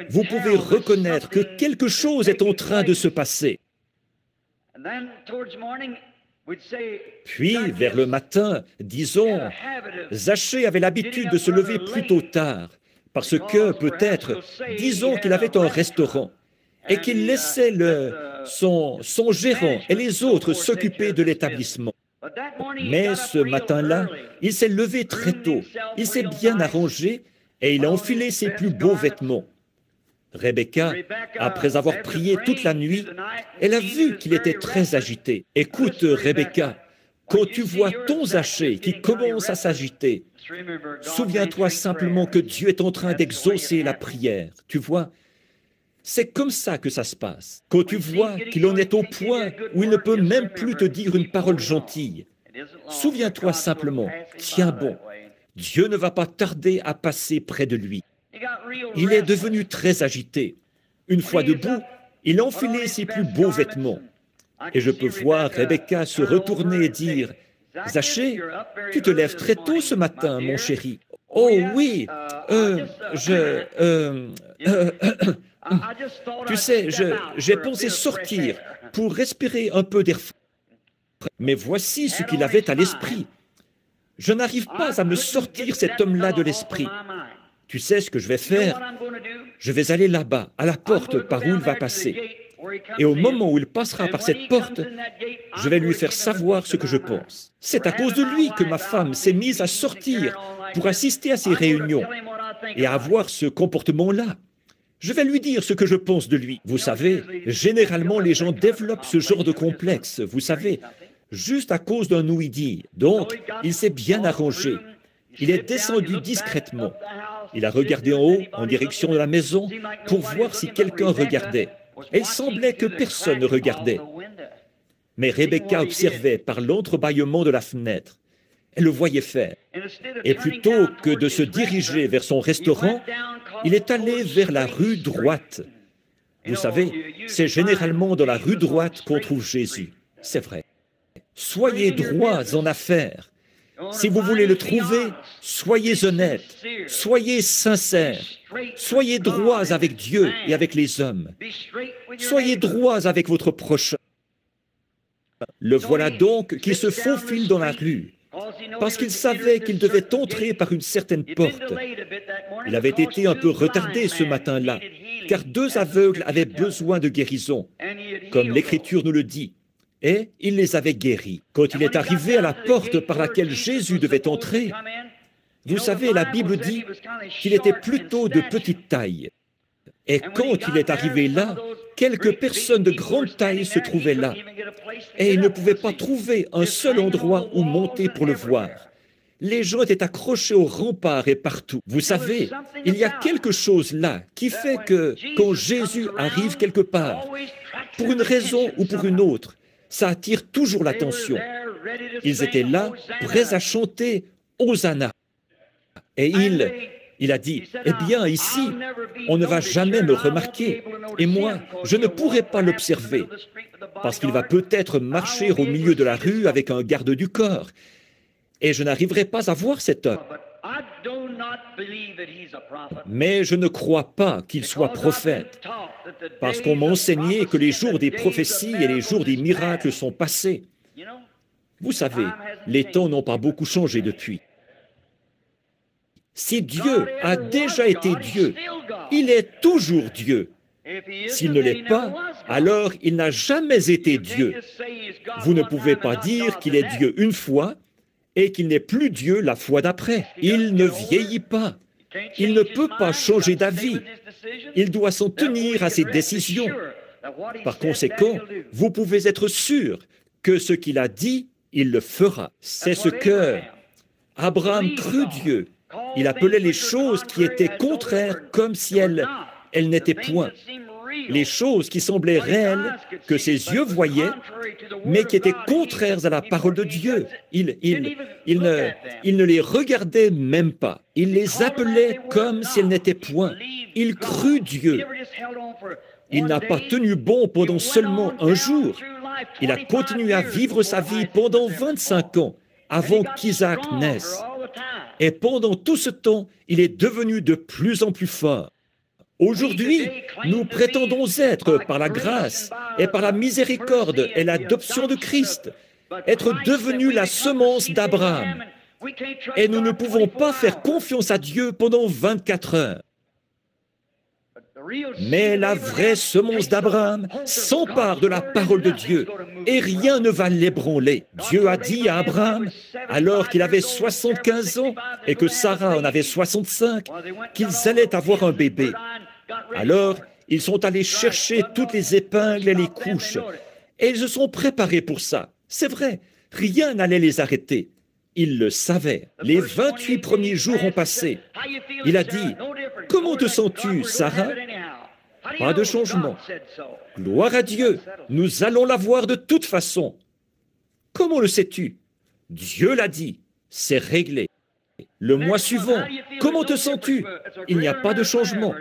Vous pouvez reconnaître que quelque chose est en train de se passer. Puis, vers le matin, disons, Zachée avait l'habitude de se lever plutôt tard, parce que, peut-être, disons qu'il avait un restaurant, et qu'il laissait son gérant et les autres s'occuper de l'établissement. Mais ce matin-là, il s'est levé très tôt, il s'est bien arrangé, et il a enfilé ses plus beaux vêtements. Rebecca, après avoir prié toute la nuit, elle a vu qu'il était très agité. Écoute, Rebecca, quand tu vois ton Zachée qui commence à s'agiter, souviens-toi simplement que Dieu est en train d'exaucer la prière. Tu vois, c'est comme ça que ça se passe. Quand tu vois qu'il en est au point où il ne peut même plus te dire une parole gentille, souviens-toi simplement, tiens bon, Dieu ne va pas tarder à passer près de lui. Il est devenu très agité. Une fois debout, il a enfilé ses plus beaux vêtements. Et je peux voir Rebecca se retourner et dire, « Zachée, tu te lèves très tôt ce matin, mon chéri. »« Oh oui, tu sais, j'ai pensé sortir pour respirer un peu d'air frais. Mais voici ce qu'il avait à l'esprit. Je n'arrive pas à me sortir cet homme-là de l'esprit. Tu sais ce que je vais faire? Je vais aller là-bas, à la porte par où il va passer. Et au moment où il passera par cette porte, je vais lui faire savoir ce que je pense. C'est à cause de lui que ma femme s'est mise à sortir pour assister à ces réunions et à avoir ce comportement-là. Je vais lui dire ce que je pense de lui. Vous savez, généralement, les gens développent ce genre de complexe, vous savez, juste à cause d'un ouï-dire. Donc, il s'est bien arrangé. Il est descendu discrètement. Il a regardé en haut, en direction de la maison, pour voir si quelqu'un regardait. Et il semblait que personne ne regardait. Mais Rebecca observait par l'entrebâillement de la fenêtre. Elle le voyait faire. Et plutôt que de se diriger vers son restaurant, il est allé vers la rue droite. Vous savez, c'est généralement dans la rue droite qu'on trouve Jésus. C'est vrai. Soyez droits en affaires. Si vous voulez le trouver, soyez honnêtes, soyez sincères, soyez droits avec Dieu et avec les hommes. Soyez droits avec votre prochain. Le voilà donc qui se faufile dans la rue, parce qu'il savait qu'il devait entrer par une certaine porte. Il avait été un peu retardé ce matin-là, car 2 aveugles avaient besoin de guérison, comme l'Écriture nous le dit, et il les avait guéris. Quand il est arrivé à la porte par laquelle Jésus devait entrer, vous savez, la Bible dit qu'il était plutôt de petite taille. Et quand il est arrivé là, quelques personnes de grande taille se trouvaient là, et il ne pouvait pas trouver un seul endroit où monter pour le voir. Les gens étaient accrochés aux remparts et partout. Vous savez, il y a quelque chose là qui fait que quand Jésus arrive quelque part, pour une raison ou pour une autre, ça attire toujours l'attention. Ils étaient là, prêts à chanter « Hosanna ». Et il a dit, « Eh bien, ici, on ne va jamais me remarquer, et moi, je ne pourrai pas l'observer, parce qu'il va peut-être marcher au milieu de la rue avec un garde du corps, et je n'arriverai pas à voir cet homme. Mais je ne crois pas qu'il soit prophète, parce qu'on m'a enseigné que les jours des prophéties et les jours des miracles sont passés. Vous savez, les temps n'ont pas beaucoup changé depuis. Si Dieu a déjà été Dieu, il est toujours Dieu. S'il ne l'est pas, alors il n'a jamais été Dieu. Vous ne pouvez pas dire qu'il est Dieu une fois et qu'il n'est plus Dieu la fois d'après. Il ne vieillit pas. Il ne peut pas changer d'avis. Il doit s'en tenir à ses décisions. Par conséquent, vous pouvez être sûr que ce qu'il a dit, il le fera. C'est ce que Abraham crut Dieu. Il appelait les choses qui étaient contraires comme si elles n'étaient point. Les choses qui semblaient réelles, que ses yeux voyaient, mais qui étaient contraires à la parole de Dieu. Il ne les regardait même pas. Il les appelait comme si elles n'étaient point. Il crut Dieu. Il n'a pas tenu bon pendant seulement un jour. Il a continué à vivre sa vie pendant 25 ans avant qu'Isaac naisse. Et pendant tout ce temps, il est devenu de plus en plus fort. Aujourd'hui, nous prétendons être, par la grâce et par la miséricorde et l'adoption de Christ, être devenus la semence d'Abraham. Et nous ne pouvons pas faire confiance à Dieu pendant 24 heures. Mais la vraie semence d'Abraham s'empare de la parole de Dieu et rien ne va l'ébranler. Dieu a dit à Abraham, alors qu'il avait 75 ans et que Sarah en avait 65, qu'ils allaient avoir un bébé. Alors, ils sont allés chercher toutes les épingles et les couches et ils se sont préparés pour ça. C'est vrai, rien n'allait les arrêter. Il le savait. Les 28 premiers jours ont passé. Il a dit, « Comment te sens-tu, Sarah ?» Pas de changement. Gloire à Dieu, nous allons la voir de toute façon. Comment le sais-tu? Dieu l'a dit, c'est réglé. Le mois suivant, comment te sens-tu? Il n'y a pas de changement.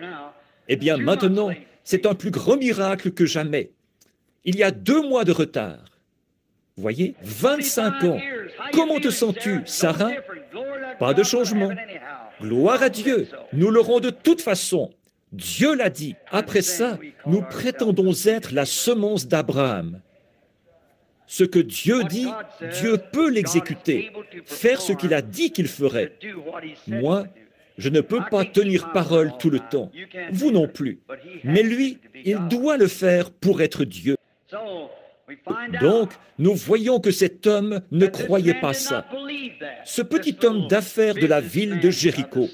Eh bien maintenant, c'est un plus grand miracle que jamais. Il y a 2 mois de retard. Vous voyez, 25 ans. Comment te sens-tu, Sarah? Pas de changement. Gloire à Dieu, nous l'aurons de toute façon. Dieu l'a dit. Après ça, nous prétendons être la semence d'Abraham. Ce que Dieu dit, Dieu peut l'exécuter, faire ce qu'il a dit qu'il ferait. Moi, je ne peux pas tenir parole tout le temps. Vous non plus. Mais lui, il doit le faire pour être Dieu. Donc, nous voyons que cet homme ne croyait pas ça. Ce petit homme d'affaires de la ville de Jéricho,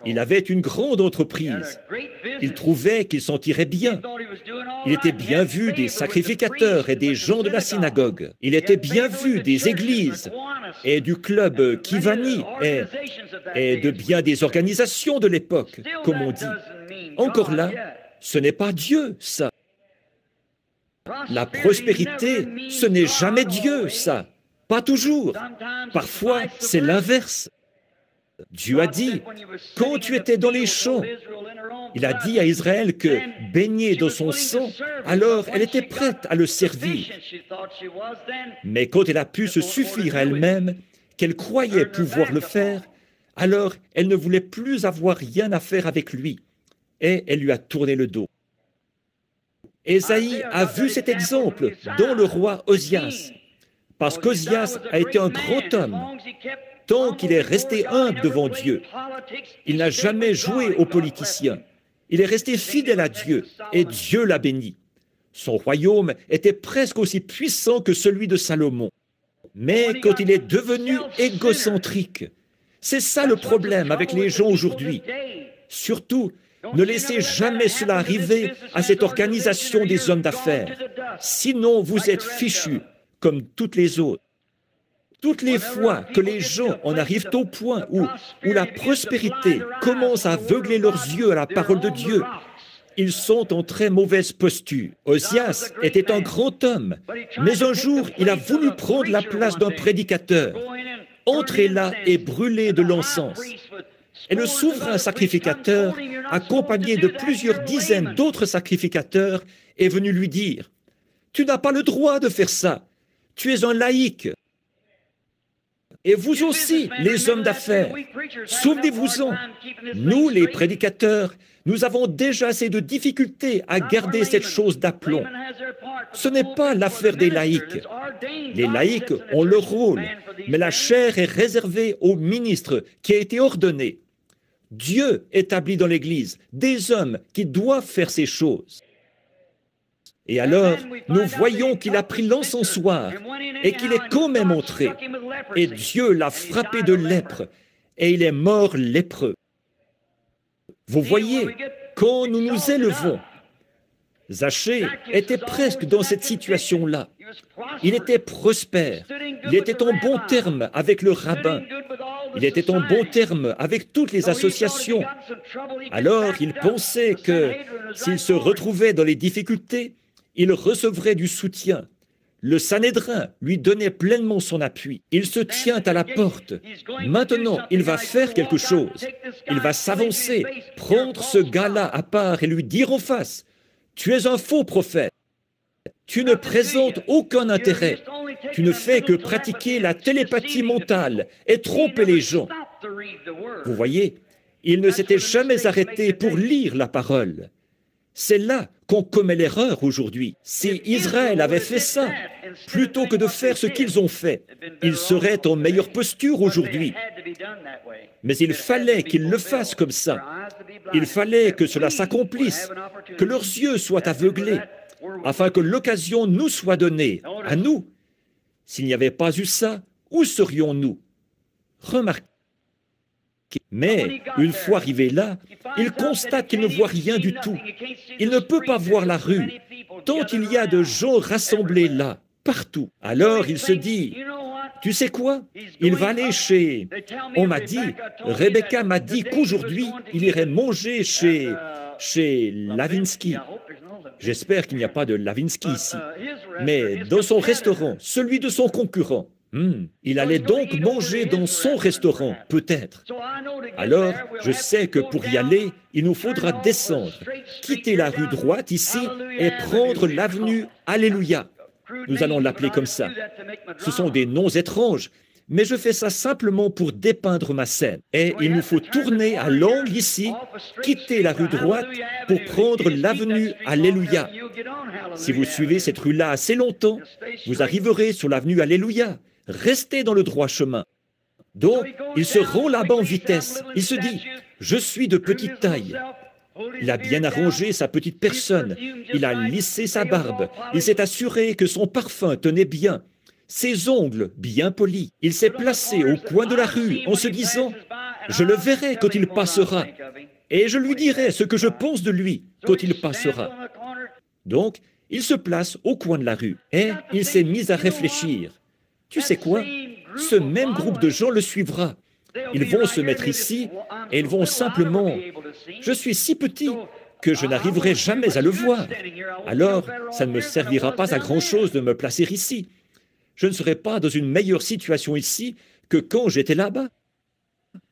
il avait une grande entreprise. Il trouvait qu'il s'en tirait bien. Il était bien vu des sacrificateurs et des gens de la synagogue. Il était bien vu des églises et du club Kivani et de bien des organisations de l'époque, comme on dit. Encore là, ce n'est pas Dieu, ça. La prospérité, ce n'est jamais Dieu, ça. Pas toujours. Parfois, c'est l'inverse. Dieu a dit, quand tu étais dans les champs, il a dit à Israël que, baignée dans son sang, alors elle était prête à le servir. Mais quand elle a pu se suffire à elle-même, qu'elle croyait pouvoir le faire, alors elle ne voulait plus avoir rien à faire avec lui, et elle lui a tourné le dos. Ésaïe a vu cet exemple dans le roi Osias, parce qu'Osias a été un grand homme, tant qu'il est resté humble devant Dieu. Il n'a jamais joué aux politiciens. Il est resté fidèle à Dieu, et Dieu l'a béni. Son royaume était presque aussi puissant que celui de Salomon. Mais quand il est devenu égocentrique, c'est ça le problème avec les gens aujourd'hui. Surtout, ne laissez jamais cela arriver à cette organisation des hommes d'affaires. Sinon, vous êtes fichus, comme toutes les autres. Toutes les fois que les gens en arrivent au point où la prospérité commence à aveugler leurs yeux à la parole de Dieu, ils sont en très mauvaise posture. Osias était un grand homme, mais un jour, il a voulu prendre la place d'un prédicateur. Entrez là et brûlez de l'encens. Et le souverain sacrificateur, accompagné de plusieurs dizaines d'autres sacrificateurs, est venu lui dire, « Tu n'as pas le droit de faire ça. Tu es un laïc. » Et vous aussi, les hommes d'affaires, souvenez-vous-en, nous, les prédicateurs, nous avons déjà assez de difficultés à garder cette chose d'aplomb. Ce n'est pas l'affaire des laïcs. Les laïcs ont leur rôle, mais la chair est réservée au ministre qui a été ordonné. Dieu établit dans l'Église des hommes qui doivent faire ces choses. Et alors, nous voyons qu'il a pris l'encensoir et qu'il est quand même entré. Et Dieu l'a frappé de lèpre et il est mort lépreux. Vous voyez, quand nous nous élevons, Zachée était presque dans cette situation-là. Il était prospère, il était en bon terme avec le rabbin, il était en bon terme avec toutes les associations. Alors il pensait que s'il se retrouvait dans les difficultés, il recevrait du soutien. Le Sanhédrin lui donnait pleinement son appui. Il se tient à la porte. Maintenant, il va faire quelque chose. Il va s'avancer, prendre ce gars-là à part et lui dire en face, « Tu es un faux prophète. Tu ne présentes aucun intérêt. Tu ne fais que pratiquer la télépathie mentale et tromper les gens. » Vous voyez, il ne s'était jamais arrêté pour lire la parole. C'est là qu'on commet l'erreur aujourd'hui. Si Israël avait fait ça, plutôt que de faire ce qu'ils ont fait, ils seraient en meilleure posture aujourd'hui. Mais il fallait qu'ils le fassent comme ça. Il fallait que cela s'accomplisse, que leurs yeux soient aveuglés, afin que l'occasion nous soit donnée, à nous. S'il n'y avait pas eu ça, où serions-nous? Remarquez. Mais, une fois arrivé là, il constate qu'il ne voit rien du tout. Il ne peut pas voir la rue, tant il y a de gens rassemblés là, partout. Alors il se dit, tu sais quoi? Il va aller chez... On m'a dit, Rebecca m'a dit qu'aujourd'hui, il irait manger chez Lavinsky. J'espère qu'il n'y a pas de Lavinsky ici. Mais dans son restaurant, celui de son concurrent. Il allait donc manger dans son restaurant, peut-être. Alors, je sais que pour y aller, il nous faudra descendre, quitter la rue droite ici et prendre l'avenue Alléluia. Nous allons l'appeler comme ça. Ce sont des noms étranges, mais je fais ça simplement pour dépeindre ma scène. Et il nous faut tourner à l'angle ici, quitter la rue droite pour prendre l'avenue Alléluia. Si vous suivez cette rue-là assez longtemps, vous arriverez sur l'avenue Alléluia. Restez dans le droit chemin. Donc, il se rend là-bas en vitesse. Il se dit, je suis de petite taille. Il a bien arrangé sa petite personne. Il a lissé sa barbe. Il s'est assuré que son parfum tenait bien. Ses ongles bien polis. Il s'est placé au coin de la rue en se disant, je le verrai quand il passera. Et je lui dirai ce que je pense de lui quand il passera. Donc, il se place au coin de la rue. Et il s'est mis à réfléchir. Tu sais quoi? Ce même groupe de gens le suivra. Ils vont se mettre ici et ils vont simplement... Je suis si petit, que je n'arriverai jamais à le voir. Alors, ça ne me servira pas à grand-chose de me placer ici. Je ne serai pas dans une meilleure situation ici que quand j'étais là-bas.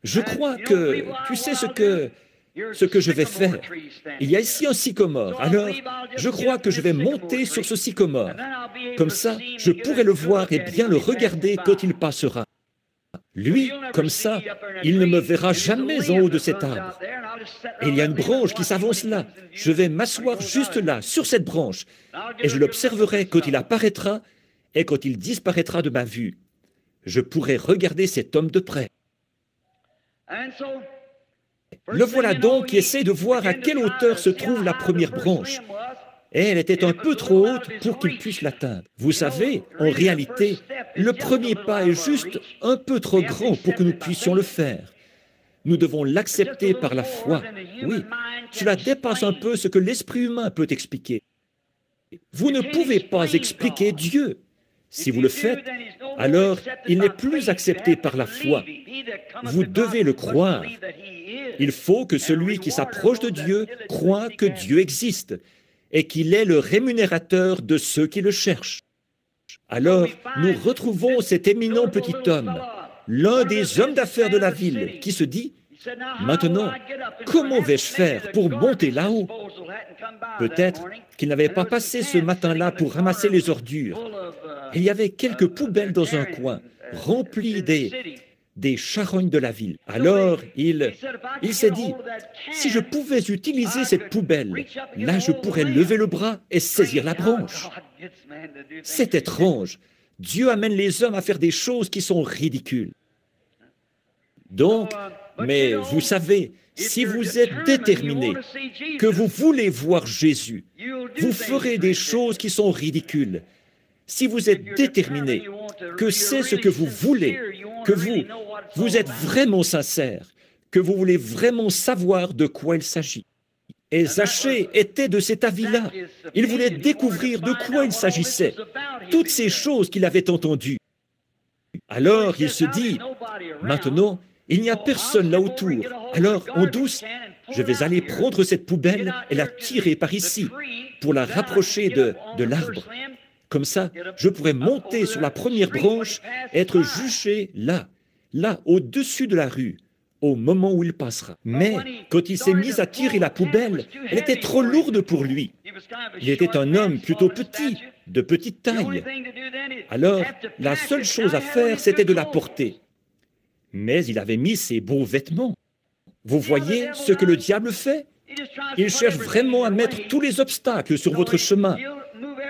Je crois que, tu sais ce que je vais faire. Il y a ici un sycomore, alors je crois que je vais monter sur ce sycomore. Comme ça, je pourrai le voir et bien le regarder quand il passera. Lui, comme ça, il ne me verra jamais en haut de cet arbre. Et il y a une branche qui s'avance là. Je vais m'asseoir juste là, sur cette branche, et je l'observerai quand il apparaîtra et quand il disparaîtra de ma vue. Je pourrai regarder cet homme de près. Le voilà donc qui essaie de voir à quelle hauteur se trouve la première branche. Et elle était un peu trop haute pour qu'il puisse l'atteindre. Vous savez, en réalité, le premier pas est juste un peu trop grand pour que nous puissions le faire. Nous devons l'accepter par la foi. Oui, cela dépasse un peu ce que l'esprit humain peut expliquer. Vous ne pouvez pas expliquer Dieu. Si vous le faites, alors il n'est plus accepté par la foi. Vous devez le croire. Il faut que celui qui s'approche de Dieu croie que Dieu existe et qu'il est le rémunérateur de ceux qui le cherchent. Alors, nous retrouvons cet éminent petit homme, l'un des hommes d'affaires de la ville, qui se dit, « Maintenant, comment vais-je faire pour monter là-haut » Peut-être qu'il n'avait pas passé ce matin-là pour ramasser les ordures. Il y avait quelques poubelles dans un coin, remplies des charognes de la ville. Alors, il s'est dit, si je pouvais utiliser cette poubelle, là je pourrais lever le bras et saisir la branche. C'est étrange. Dieu amène les hommes à faire des choses qui sont ridicules. Donc, mais vous savez, si vous êtes déterminé, que vous voulez voir Jésus, vous ferez des choses qui sont ridicules. Si vous êtes déterminé, que c'est ce que vous voulez, que vous êtes vraiment sincère, que vous voulez vraiment savoir de quoi il s'agit. Et Zachée était de cet avis-là. Il voulait découvrir de quoi il s'agissait, toutes ces choses qu'il avait entendues. Alors il se dit, maintenant, il n'y a personne là autour. Alors, en douce, je vais aller prendre cette poubelle et la tirer par ici, pour la rapprocher de l'arbre. Comme ça, je pourrais monter sur la première branche et être juché là, au-dessus de la rue, au moment où il passera. Mais quand il s'est mis à tirer la poubelle, elle était trop lourde pour lui. Il était un homme plutôt petit, de petite taille. Alors, la seule chose à faire, c'était de la porter. Mais il avait mis ses beaux vêtements. Vous voyez ce que le diable fait? Il cherche vraiment à mettre tous les obstacles sur votre chemin.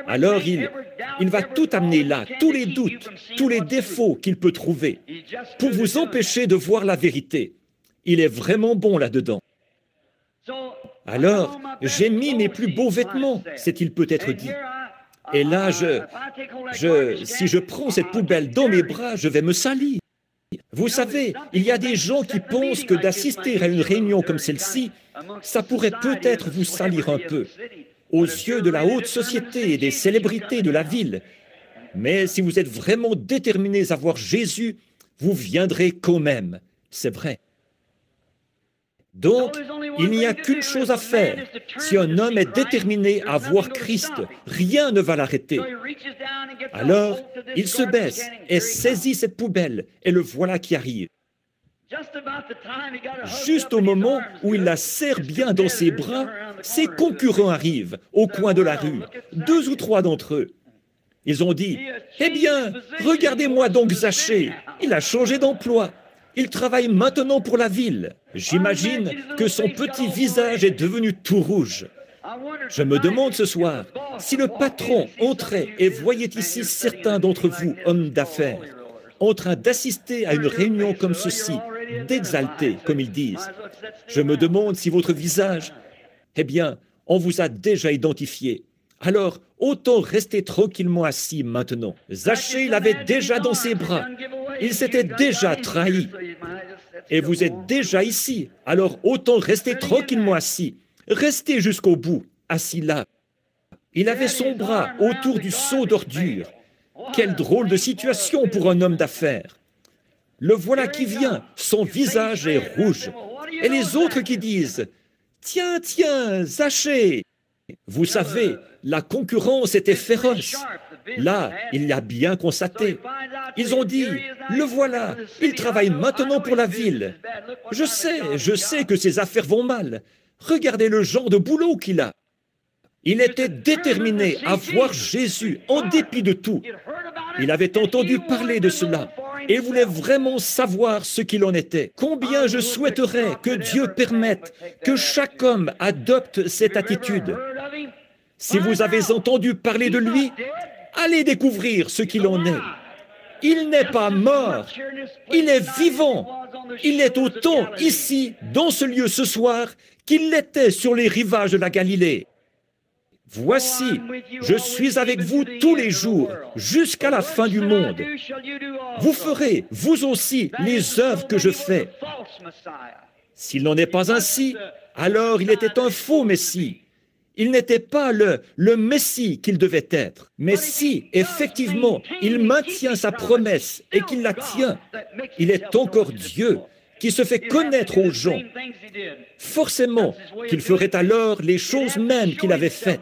Alors il va tout amener là, tous les doutes, tous les défauts qu'il peut trouver, pour vous empêcher de voir la vérité. Il est vraiment bon là-dedans. Alors, j'ai mis mes plus beaux vêtements, s'est-il peut-être dit. Et là, si je prends cette poubelle dans mes bras, je vais me salir. Vous savez, il y a des gens qui pensent que d'assister à une réunion comme celle-ci, ça pourrait peut-être vous salir un peu, aux yeux de la haute société et des célébrités de la ville. Mais si vous êtes vraiment déterminés à voir Jésus, vous viendrez quand même. C'est vrai. Donc, il n'y a qu'une chose à faire. Si un homme est déterminé à voir Christ, rien ne va l'arrêter. Alors, il se baisse et saisit cette poubelle, et le voilà qui arrive. Juste au moment où il la serre bien dans ses bras, ses concurrents arrivent au coin de la rue, 2 ou 3 d'entre eux. Ils ont dit, « Eh bien, regardez-moi donc Zachée, il a changé d'emploi. Il travaille maintenant pour la ville. J'imagine que son petit visage est devenu tout rouge. Je me demande ce soir, si le patron entrait et voyait ici certains d'entre vous, hommes d'affaires, en train d'assister à une réunion comme ceci, d'exalter, comme ils disent. Je me demande si votre visage, eh bien, on vous a déjà identifié. Alors, autant rester tranquillement assis maintenant. Zachée l'avait déjà dans ses bras. Il s'était déjà trahi. Et vous êtes déjà ici. Alors, autant rester tranquillement assis. Restez jusqu'au bout, assis là. Il avait son bras autour du seau d'ordures. Quelle drôle de situation pour un homme d'affaires. Le voilà qui vient, son visage est rouge. Et les autres qui disent, Tiens, tiens, Zachée! Vous savez, la concurrence était féroce. Là, il l'a bien constaté. Ils ont dit, le voilà, il travaille maintenant pour la ville. Je sais que ses affaires vont mal. Regardez le genre de boulot qu'il a. Il était déterminé à voir Jésus en dépit de tout. Il avait entendu parler de cela et voulait vraiment savoir ce qu'il en était. Combien je souhaiterais que Dieu permette que chaque homme adopte cette attitude. Si vous avez entendu parler de lui, allez découvrir ce qu'il en est. Il n'est pas mort, il est vivant. Il est autant ici, dans ce lieu ce soir, qu'il l'était sur les rivages de la Galilée. Voici, je suis avec vous tous les jours, jusqu'à la fin du monde. Vous ferez, vous aussi, les œuvres que je fais. S'il n'en est pas ainsi, alors il était un faux Messie. Il n'était pas le Messie qu'il devait être. Mais si, effectivement, il maintient sa promesse et qu'il la tient, il est encore Dieu qui se fait connaître aux gens. Forcément qu'il ferait alors les choses mêmes qu'il avait faites.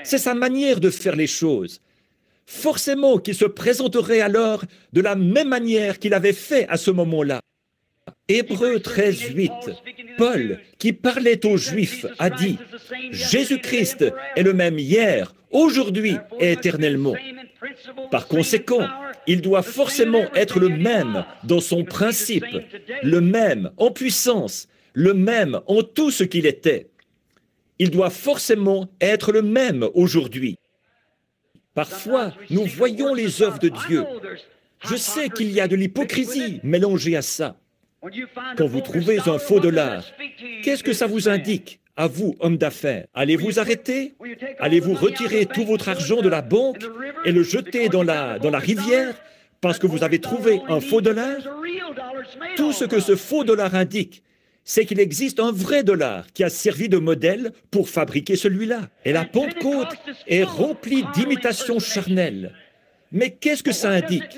C'est sa manière de faire les choses. Forcément qu'il se présenterait alors de la même manière qu'il avait fait à ce moment-là. Hébreux 13, 8, Paul, qui parlait aux Juifs, a dit « Jésus-Christ est le même hier, aujourd'hui et éternellement. » Par conséquent, il doit forcément être le même dans son principe, le même en puissance, le même en tout ce qu'il était. Il doit forcément être le même aujourd'hui. Parfois, nous voyons les œuvres de Dieu. Je sais qu'il y a de l'hypocrisie mélangée à ça. Quand vous trouvez un faux dollar, qu'est-ce que ça vous indique, à vous, homme d'affaires? Allez-vous arrêter? Allez-vous retirer tout votre argent de la banque et le jeter dans la rivière parce que vous avez trouvé un faux dollar? Tout ce que ce faux dollar indique, c'est qu'il existe un vrai dollar qui a servi de modèle pour fabriquer celui-là. Et la Pentecôte est remplie d'imitations charnelles. Mais qu'est-ce que ça indique?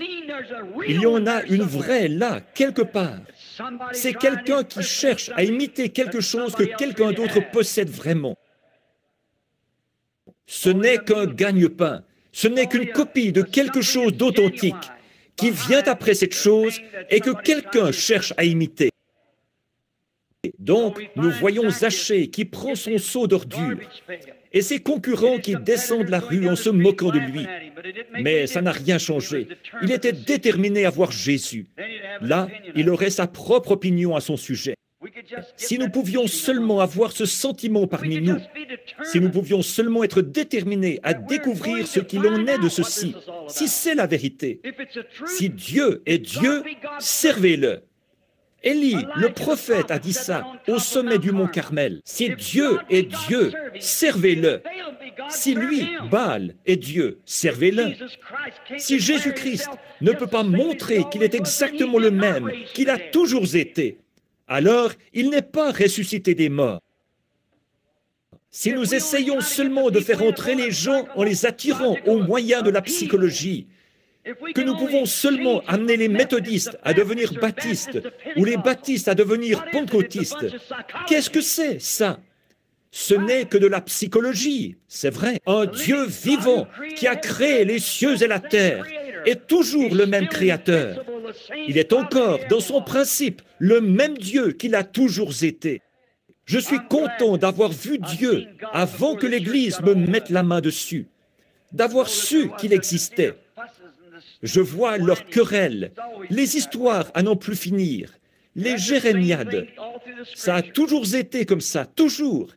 Il y en a une vraie là, quelque part. C'est quelqu'un qui cherche à imiter quelque chose que quelqu'un d'autre possède vraiment. Ce n'est qu'un gagne-pain, ce n'est qu'une copie de quelque chose d'authentique qui vient après cette chose et que quelqu'un cherche à imiter. Donc, nous voyons Zachée qui prend son seau d'ordures et ses concurrents qui descendent la rue en se moquant de lui. Mais ça n'a rien changé. Il était déterminé à voir Jésus. Là, il aurait sa propre opinion à son sujet. Si nous pouvions seulement avoir ce sentiment parmi nous, si nous pouvions seulement être déterminés à découvrir ce qu'il en est de ceci, si c'est la vérité, si Dieu est Dieu, servez-le. Élie, le prophète, a dit ça au sommet du mont Carmel. Si Dieu est Dieu, servez-le. Si lui, Baal, est Dieu, servez-le. Si Jésus-Christ ne peut pas montrer qu'il est exactement le même, qu'il a toujours été, alors il n'est pas ressuscité des morts. Si nous essayons seulement de faire entrer les gens en les attirant au moyen de la psychologie, que nous pouvons seulement amener les méthodistes à devenir baptistes ou les baptistes à devenir pentecôtistes. Qu'est-ce que c'est, ça? Ce n'est que de la psychologie, c'est vrai. Un Dieu vivant qui a créé les cieux et la terre est toujours le même créateur. Il est encore, dans son principe, le même Dieu qu'il a toujours été. Je suis content d'avoir vu Dieu avant que l'Église me mette la main dessus, d'avoir su qu'il existait. Je vois leurs querelles, les histoires à n'en plus finir, les jérémiades. Ça a toujours été comme ça, toujours.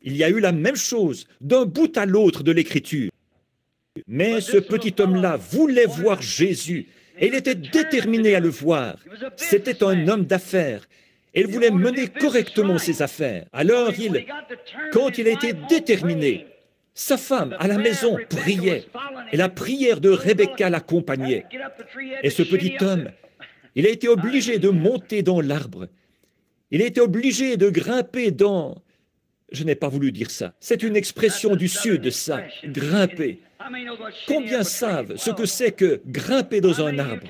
Il y a eu la même chose d'un bout à l'autre de l'Écriture. Mais ce petit homme-là voulait voir Jésus et il était déterminé à le voir. C'était un homme d'affaires. Et il voulait mener correctement ses affaires. Alors, quand il était déterminé, sa femme, à la maison, priait, et la prière de Rebecca l'accompagnait. Et ce petit homme, il a été obligé de monter dans l'arbre. Il a été obligé de grimper dans... Je n'ai pas voulu dire ça. C'est une expression du Sud, ça, grimper. Combien savent ce que c'est que grimper dans un arbre?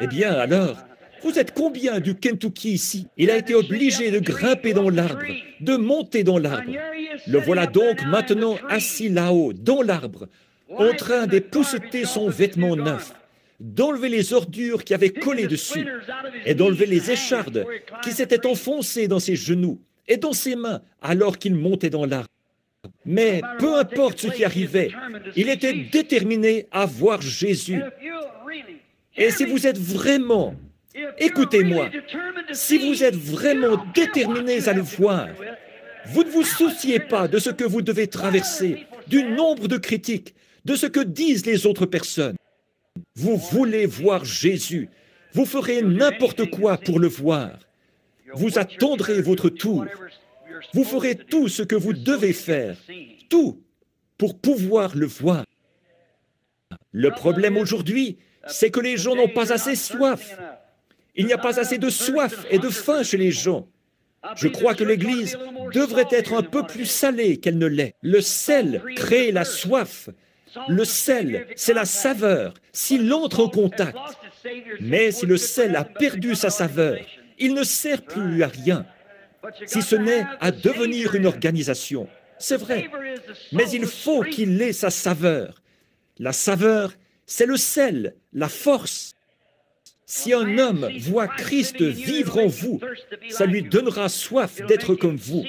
Eh bien, alors, Vous êtes combien du Kentucky ici? Il a été obligé de grimper dans l'arbre, de monter dans l'arbre. Le voilà donc maintenant assis là-haut, dans l'arbre, en train d'épousseter son vêtement neuf, d'enlever les ordures qui avaient collé dessus, et d'enlever les échardes qui s'étaient enfoncées dans ses genoux et dans ses mains alors qu'il montait dans l'arbre. Mais peu importe ce qui arrivait, il était déterminé à voir Jésus. Et si vous êtes vraiment, écoutez-moi, si vous êtes vraiment déterminés à le voir, vous ne vous souciez pas de ce que vous devez traverser, du nombre de critiques, de ce que disent les autres personnes. Vous voulez voir Jésus, vous ferez n'importe quoi pour le voir. Vous attendrez votre tour. Vous ferez tout ce que vous devez faire, tout, pour pouvoir le voir. Le problème aujourd'hui, c'est que les gens n'ont pas assez soif. Il n'y a pas assez de soif et de faim chez les gens. Je crois que l'Église devrait être un peu plus salée qu'elle ne l'est. Le sel crée la soif. Le sel, c'est la saveur, s'il entre en contact. Mais si le sel a perdu sa saveur, il ne sert plus à rien, si ce n'est à devenir une organisation. C'est vrai, mais il faut qu'il ait sa saveur. La saveur, c'est le sel, la force. Si un homme voit Christ vivre en vous, ça lui donnera soif d'être comme vous.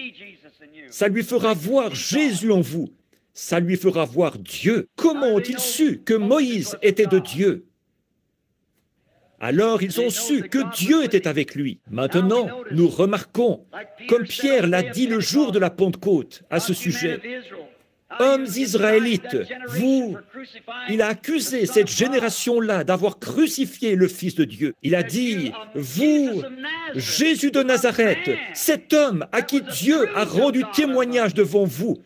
Ça lui fera voir Jésus en vous. Ça lui fera voir Dieu. Comment ont-ils su que Moïse était de Dieu? Alors ils ont su que Dieu était avec lui. Maintenant, nous remarquons, comme Pierre l'a dit le jour de la Pentecôte à ce sujet, « Hommes israélites, il a accusé cette génération-là d'avoir crucifié le Fils de Dieu. Il a dit, « Vous, Jésus de Nazareth, cet homme à qui Dieu a rendu témoignage devant vous,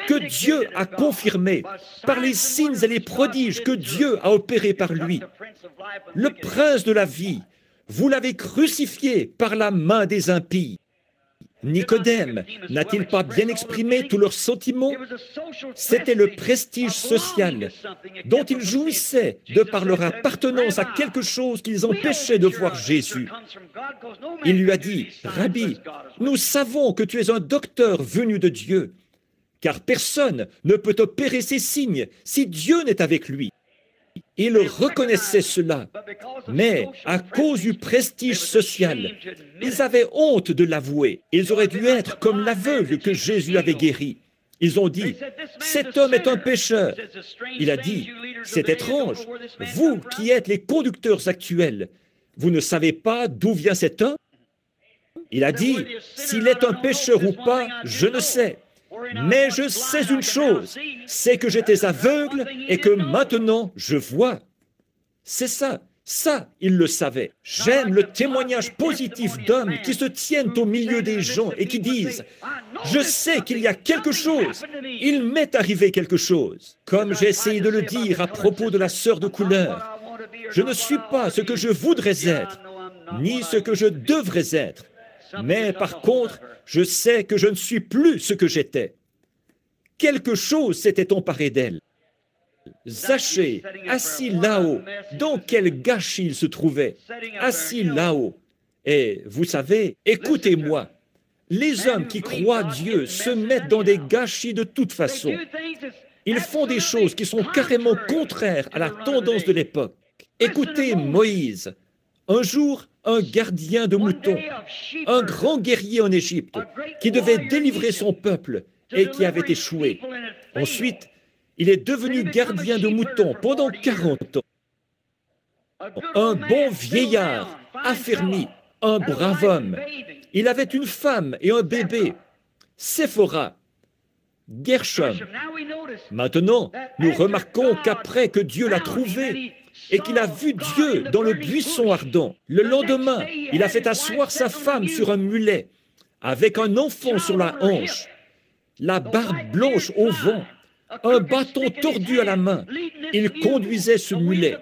que Dieu a confirmé par les signes et les prodiges que Dieu a opérés par lui. Le prince de la vie, vous l'avez crucifié par la main des impies. » Nicodème n'a-t-il pas bien exprimé tous leurs sentiments? C'était le prestige social dont ils jouissaient de par leur appartenance à quelque chose qui les empêchait de voir Jésus. Il lui a dit, « Rabbi, nous savons que tu es un docteur venu de Dieu, car personne ne peut opérer ces signes si Dieu n'est avec lui. » Ils reconnaissaient cela, mais à cause du prestige social, ils avaient honte de l'avouer. Ils auraient dû être comme l'aveugle que Jésus avait guéri. Ils ont dit, « Cet homme est un pécheur. » Il a dit, « C'est étrange, vous qui êtes les conducteurs actuels, vous ne savez pas d'où vient cet homme? » Il a dit, « S'il est un pécheur ou pas, je ne sais. Mais je sais une chose, c'est que j'étais aveugle et que maintenant je vois. » C'est ça, il le savait. J'aime le témoignage positif d'hommes qui se tiennent au milieu des gens et qui disent, « Je sais qu'il y a quelque chose, il m'est arrivé quelque chose. » Comme j'ai essayé de le dire à propos de la sœur de couleur, je ne suis pas ce que je voudrais être, ni ce que je devrais être. Mais par contre, je sais que je ne suis plus ce que j'étais. Quelque chose s'était emparé d'elle. Zachée, assis là-haut, dans quel gâchis il se trouvait, assis là-haut. Et vous savez, écoutez-moi, les hommes qui croient Dieu se mettent dans des gâchis de toute façon. Ils font des choses qui sont carrément contraires à la tendance de l'époque. Écoutez Moïse. Un jour, un gardien de moutons, un grand guerrier en Égypte, qui devait délivrer son peuple et qui avait échoué. Ensuite, il est devenu gardien de moutons pendant 40 ans. Un bon vieillard, affermi, un brave homme. Il avait une femme et un bébé, Séphora, Gershom. Maintenant, nous remarquons qu'après que Dieu l'a trouvé, et qu'il a vu Dieu dans le buisson ardent. Le lendemain, il a fait asseoir sa femme sur un mulet, avec un enfant sur la hanche, la barbe blanche au vent, un bâton tordu à la main. Il conduisait ce mulet.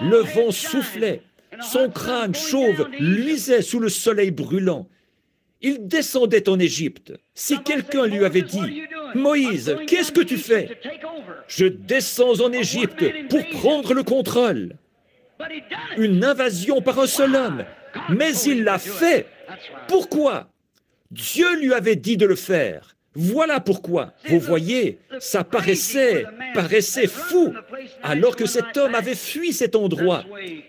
Le vent soufflait, son crâne chauve luisait sous le soleil brûlant. Il descendait en Égypte. Si quelqu'un lui avait dit, « Moïse, qu'est-ce que tu fais ?» « Je descends en Égypte pour prendre le contrôle. » Une invasion par un seul homme. Mais il l'a fait. Pourquoi? Dieu lui avait dit de le faire. Voilà pourquoi. Vous voyez, ça paraissait fou, alors que cet homme avait fui cet endroit.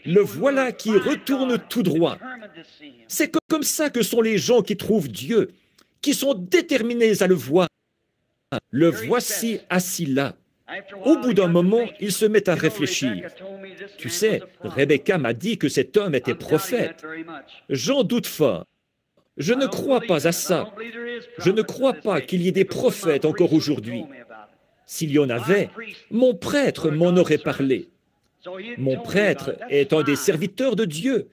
Le voilà qui retourne tout droit. C'est comme ça que sont les gens qui trouvent Dieu, qui sont déterminés à le voir. Le voici assis là. Au bout d'un moment, il se met à réfléchir. Tu sais, Rebecca m'a dit que cet homme était prophète. J'en doute fort. Je ne crois pas à ça. Je ne crois pas qu'il y ait des prophètes encore aujourd'hui. S'il y en avait, mon prêtre m'en aurait parlé. Mon prêtre est un des serviteurs de Dieu.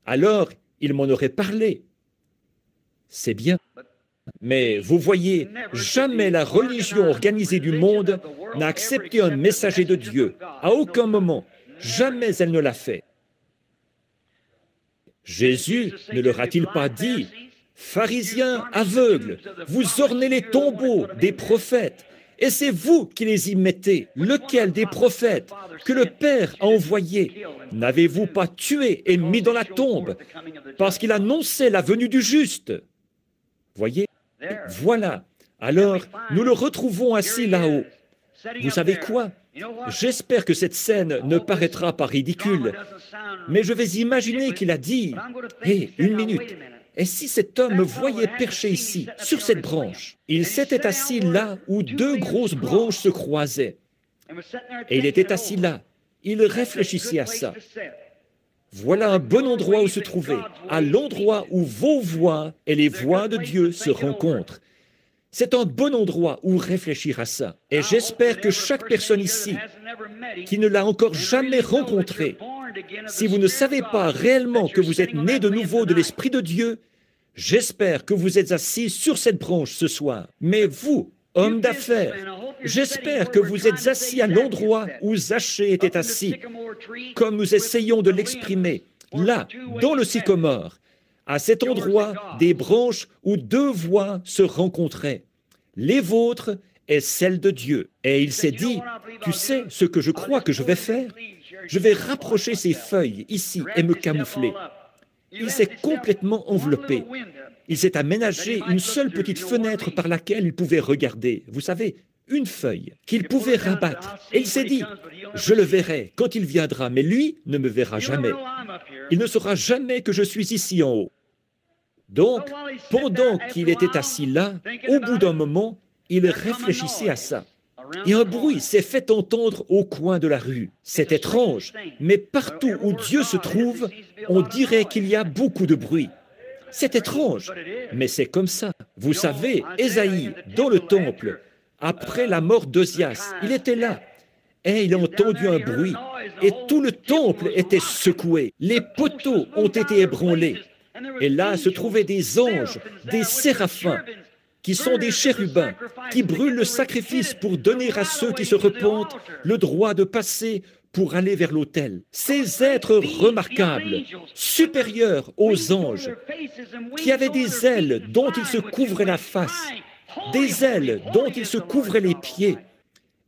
Alors, il m'en aurait parlé. C'est bien. Mais vous voyez, jamais la religion organisée du monde n'a accepté un messager de Dieu. À aucun moment. Jamais elle ne l'a fait. Jésus ne leur a-t-il pas dit, « Pharisiens aveugles, vous ornez les tombeaux des prophètes, et c'est vous qui les y mettez. Lequel des prophètes que le Père a envoyé n'avez-vous pas tué et mis dans la tombe, parce qu'il annonçait la venue du juste ?» Voyez, voilà. Alors, nous le retrouvons assis là-haut. Vous savez quoi? J'espère que cette scène ne paraîtra pas ridicule, mais je vais imaginer qu'il a dit, « Hé, une minute, et si cet homme me voyait perché ici, sur cette branche ?» Il s'était assis là où deux grosses branches se croisaient. Et il était assis là. Il réfléchissait à ça. Voilà un bon endroit où se trouver, à l'endroit où vos voix et les voix de Dieu se rencontrent. C'est un bon endroit où réfléchir à ça. Et j'espère que chaque personne ici qui ne l'a encore jamais rencontré, si vous ne savez pas réellement que vous êtes né de nouveau de l'Esprit de Dieu, j'espère que vous êtes assis sur cette branche ce soir. Mais vous, homme d'affaires, j'espère que vous êtes assis à l'endroit où Zachée était assis, comme nous essayons de l'exprimer, là, dans le sycomore, à cet endroit des branches où deux voix se rencontraient, les vôtres et celles de Dieu. Et il s'est dit, tu sais ce que je crois que je vais faire? Je vais rapprocher ces feuilles ici et me camoufler. Il s'est complètement enveloppé. Il s'est aménagé une seule petite fenêtre par laquelle il pouvait regarder. Vous savez, une feuille qu'il pouvait rabattre. Et il s'est dit, je le verrai quand il viendra, mais lui ne me verra jamais. Il ne saura jamais que je suis ici en haut. Donc, pendant qu'il était assis là, au bout d'un moment, il réfléchissait à ça. Et un bruit s'est fait entendre au coin de la rue. C'est étrange, mais partout où Dieu se trouve, on dirait qu'il y a beaucoup de bruit. C'est étrange, mais c'est comme ça. Vous savez, Ésaïe, dans le temple, après la mort d'Ozias, il était là, et il a entendu un bruit, et tout le temple était secoué. Les poteaux ont été ébranlés, et là se trouvaient des anges, des séraphins, qui sont des chérubins, qui brûlent le sacrifice pour donner à ceux qui se repentent le droit de passer pour aller vers l'autel. Ces êtres remarquables, supérieurs aux anges, qui avaient des ailes dont ils se couvraient la face, des ailes dont ils se couvraient les pieds,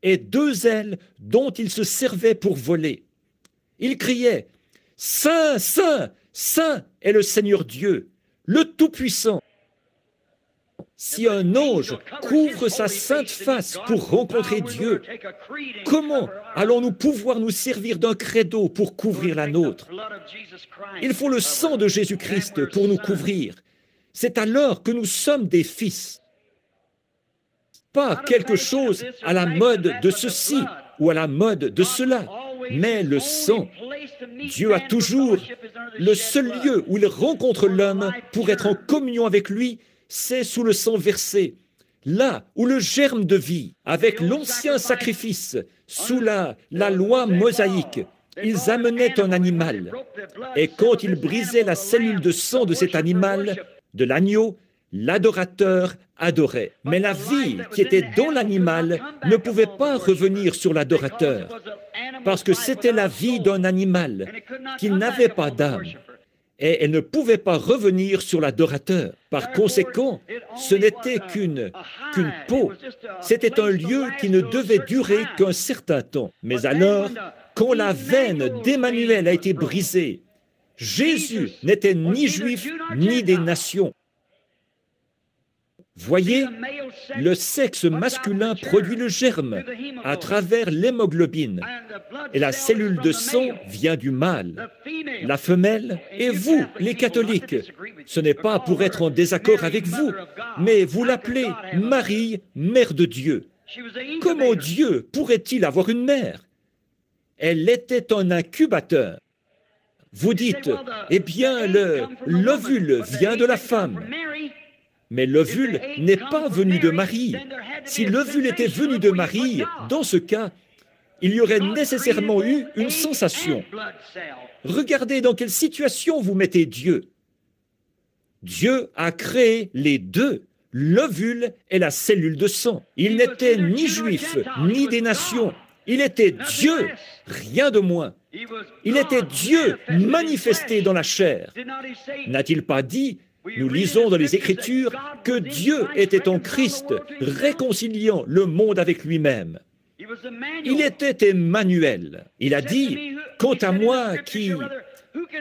et deux ailes dont ils se servaient pour voler. Ils criaient, « Saint, Saint, Saint est le Seigneur Dieu, le Tout-Puissant. » Si un ange couvre sa sainte face pour rencontrer Dieu, comment allons-nous pouvoir nous servir d'un credo pour couvrir la nôtre? Il faut le sang de Jésus-Christ pour nous couvrir. C'est alors que nous sommes des fils. Pas quelque chose à la mode de ceci ou à la mode de cela, mais le sang. Dieu a toujours le seul lieu où il rencontre l'homme pour être en communion avec lui, c'est sous le sang versé, là où le germe de vie, avec l'ancien sacrifice, sous la loi mosaïque, ils amenaient un animal. Et quand ils brisaient la cellule de sang de cet animal, de l'agneau, l'adorateur adorait. Mais la vie qui était dans l'animal ne pouvait pas revenir sur l'adorateur, parce que c'était la vie d'un animal qui n'avait pas d'âme. Et elle ne pouvait pas revenir sur l'adorateur. Par conséquent, ce n'était qu'une peau. C'était un lieu qui ne devait durer qu'un certain temps. Mais alors, quand la veine d'Emmanuel a été brisée, Jésus n'était ni juif ni des nations. Voyez, le sexe masculin produit le germe à travers l'hémoglobine et la cellule de sang vient du mâle. La femelle est vous, les catholiques. Ce n'est pas pour être en désaccord avec vous, mais vous l'appelez Marie, mère de Dieu. Comment Dieu pourrait-il avoir une mère? Elle était un incubateur. Vous dites, eh bien, l'ovule vient de la femme. Mais l'ovule n'est pas venu de Marie. Si l'ovule était venu de Marie, dans ce cas, il y aurait nécessairement eu une sensation. Regardez dans quelle situation vous mettez Dieu. Dieu a créé les deux, l'ovule et la cellule de sang. Il n'était ni juif, ni des nations. Il était Dieu, rien de moins. Il était Dieu manifesté dans la chair. N'a-t-il pas dit, nous lisons dans les Écritures, que Dieu était en Christ, réconciliant le monde avec lui-même. Il était Emmanuel. Il a dit, quant à moi,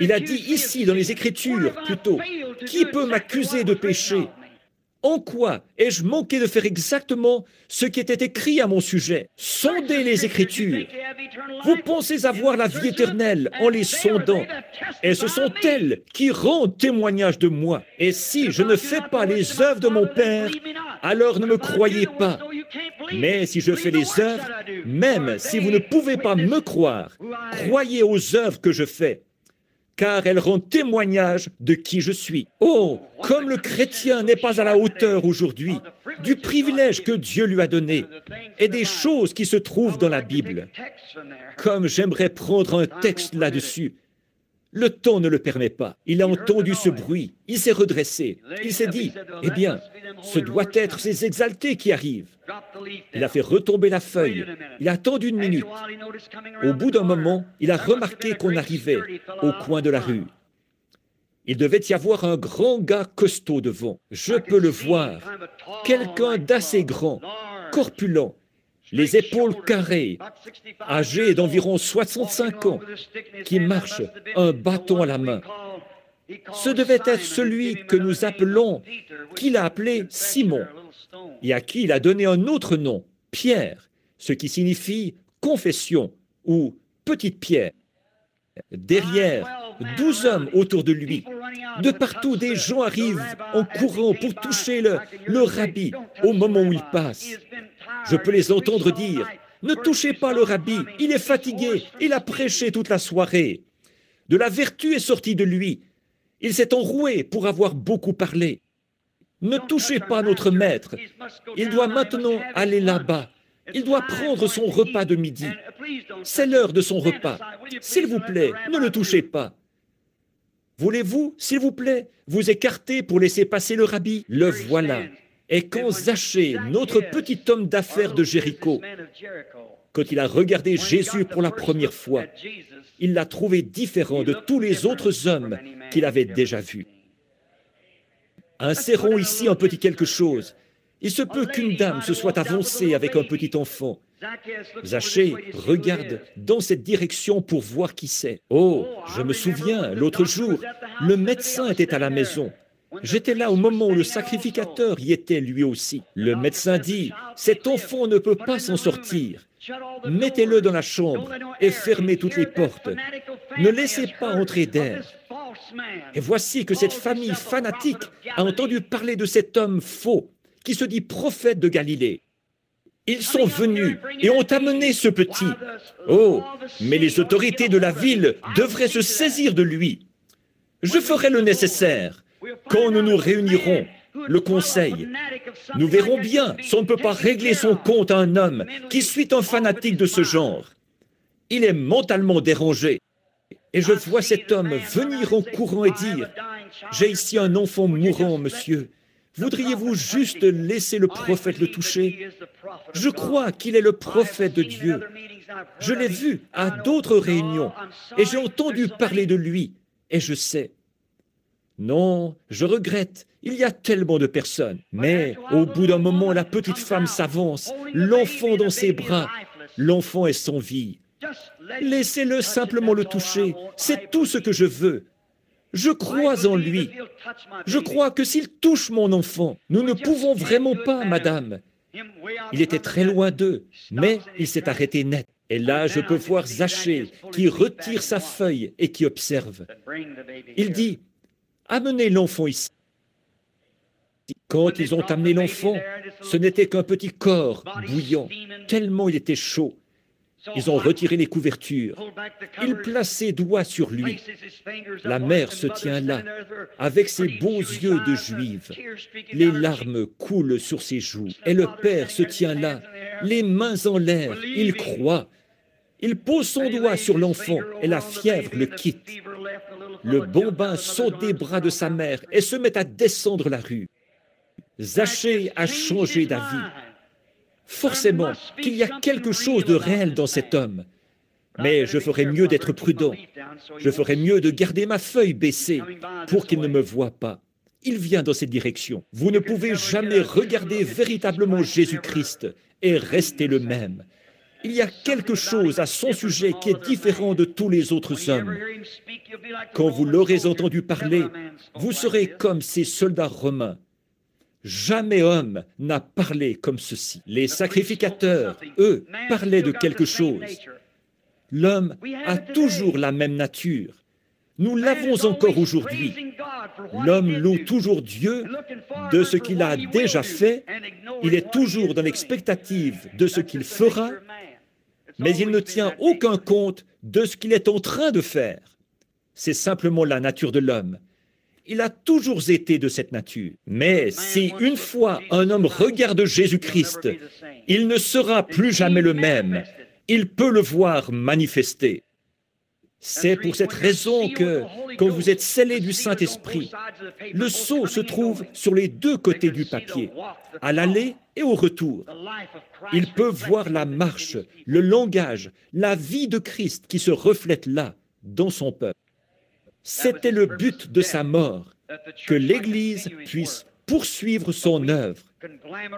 il a dit ici dans les Écritures, plutôt, qui peut m'accuser de péché? En quoi ai-je manqué de faire exactement ce qui était écrit à mon sujet? Sondez les Écritures. Vous pensez avoir la vie éternelle en les sondant. Et ce sont elles qui rendent témoignage de moi. Et si je ne fais pas les œuvres de mon Père, alors ne me croyez pas. Mais si je fais les œuvres, même si vous ne pouvez pas me croire, croyez aux œuvres que je fais, car elles rendent témoignage de qui je suis. Oh, comme le chrétien n'est pas à la hauteur aujourd'hui du privilège que Dieu lui a donné et des choses qui se trouvent dans la Bible. Comme j'aimerais prendre un texte là-dessus. Le temps ne le permet pas. Il a entendu ce bruit, il s'est redressé, il s'est dit, eh bien, ce doit être ces exaltés qui arrivent. Il a fait retomber la feuille, il a attendu une minute. Au bout d'un moment, il a remarqué qu'on arrivait au coin de la rue. Il devait y avoir un grand gars costaud devant. Je peux le voir, quelqu'un d'assez grand, corpulent, les épaules carrées, âgé d'environ 65 ans, qui marche, un bâton à la main. Ce devait être celui que nous appelons, qu'il a appelé Simon, et à qui il a donné un autre nom, Pierre, ce qui signifie confession ou petite pierre. Derrière, 12 hommes autour de lui. De partout, des gens arrivent en courant pour toucher le rabbi au moment où il passe. Je peux les entendre dire, « Ne touchez pas le rabbi, il est fatigué, il a prêché toute la soirée. De la vertu est sortie de lui. Il s'est enroué pour avoir beaucoup parlé. Ne touchez pas notre maître, il doit maintenant aller là-bas. Il doit prendre son repas de midi. C'est l'heure de son repas. S'il vous plaît, ne le touchez pas. Voulez-vous, s'il vous plaît, vous écarter pour laisser passer le rabbi? Le voilà. Et quand Zachée, notre petit homme d'affaires de Jéricho, quand il a regardé Jésus pour la première fois, il l'a trouvé différent de tous les autres hommes qu'il avait déjà vus. Insérons ici un petit quelque chose. Il se peut qu'une dame se soit avancée avec un petit enfant. Zachée regarde dans cette direction pour voir qui c'est. Oh, je me souviens, l'autre jour, le médecin était à la maison. J'étais là au moment où le sacrificateur y était lui aussi. Le médecin dit, « Cet enfant ne peut pas s'en sortir. Mettez-le dans la chambre et fermez toutes les portes. Ne laissez pas entrer d'air. » Et voici que cette famille fanatique a entendu parler de cet homme faux qui se dit prophète de Galilée. Ils sont venus et ont amené ce petit. Oh, mais les autorités de la ville devraient se saisir de lui. Je ferai le nécessaire. Quand nous nous réunirons, le conseil, nous verrons bien si on ne peut pas régler son compte à un homme qui suit un fanatique de ce genre. Il est mentalement dérangé. Et je vois cet homme venir en courant et dire, « J'ai ici un enfant mourant, monsieur. Voudriez-vous juste laisser le prophète le toucher? Je crois qu'il est le prophète de Dieu. Je l'ai vu à d'autres réunions et j'ai entendu parler de lui et je sais. Non, je regrette, il y a tellement de personnes. Mais au bout d'un moment, la petite femme s'avance, l'enfant dans ses bras. L'enfant est sans vie. Laissez-le simplement le toucher. C'est tout ce que je veux. Je crois en lui. Je crois que s'il touche mon enfant, nous ne pouvons vraiment pas, madame. Il était très loin d'eux, mais il s'est arrêté net. Et là, je peux voir Zachée qui retire sa feuille et qui observe. Il dit, amenez l'enfant ici. Quand ils ont amené l'enfant, ce n'était qu'un petit corps bouillant, tellement il était chaud. Ils ont retiré les couvertures. Il place ses doigts sur lui. La mère se tient là, avec ses beaux yeux de juive. Les larmes coulent sur ses joues. Et le père se tient là, les mains en l'air. Il croit. Il pose son doigt sur l'enfant et la fièvre le quitte. Le bambin saute des bras de sa mère et se met à descendre la rue. Zachée a changé d'avis. Forcément qu'il y a quelque chose de réel dans cet homme. Mais je ferais mieux d'être prudent. Je ferais mieux de garder ma feuille baissée pour qu'il ne me voie pas. Il vient dans cette direction. Vous ne pouvez jamais regarder véritablement Jésus-Christ et rester le même. Il y a quelque chose à son sujet qui est différent de tous les autres hommes. Quand vous l'aurez entendu parler, vous serez comme ces soldats romains. Jamais homme n'a parlé comme ceci. Les sacrificateurs, eux, parlaient de quelque chose. L'homme a toujours la même nature. Nous l'avons encore aujourd'hui. L'homme loue toujours Dieu de ce qu'il a déjà fait. Il est toujours dans l'expectative de ce qu'il fera, mais il ne tient aucun compte de ce qu'il est en train de faire. C'est simplement la nature de l'homme. Il a toujours été de cette nature. Mais si une fois un homme regarde Jésus-Christ, il ne sera plus jamais le même. Il peut le voir manifester. C'est pour cette raison que, quand vous êtes scellé du Saint-Esprit, le sceau se trouve sur les deux côtés du papier, à l'aller et au retour. Il peut voir la marche, le langage, la vie de Christ qui se reflète là, dans son peuple. C'était le but de sa mort, que l'Église puisse poursuivre son œuvre.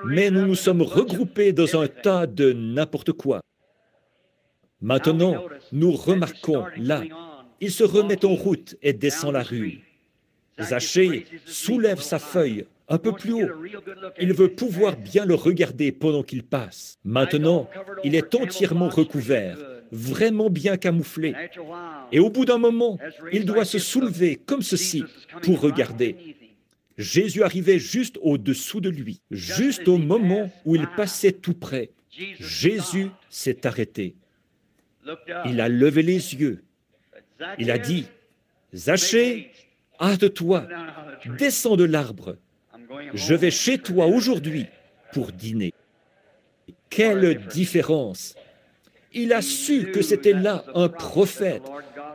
Mais nous nous sommes regroupés dans un tas de n'importe quoi. Maintenant, nous remarquons là, il se remet en route et descend la rue. Zachée soulève sa feuille un peu plus haut. Il veut pouvoir bien le regarder pendant qu'il passe. Maintenant, il est entièrement recouvert, vraiment bien camouflé. Et au bout d'un moment, il doit se soulever comme ceci pour regarder. Jésus arrivait juste au-dessous de lui, juste au moment où il passait tout près. Jésus s'est arrêté. Il a levé les yeux. Il a dit, « Zachée, hâte-toi, descends de l'arbre. Je vais chez toi aujourd'hui pour dîner. » Quelle différence! Il a su que c'était là un prophète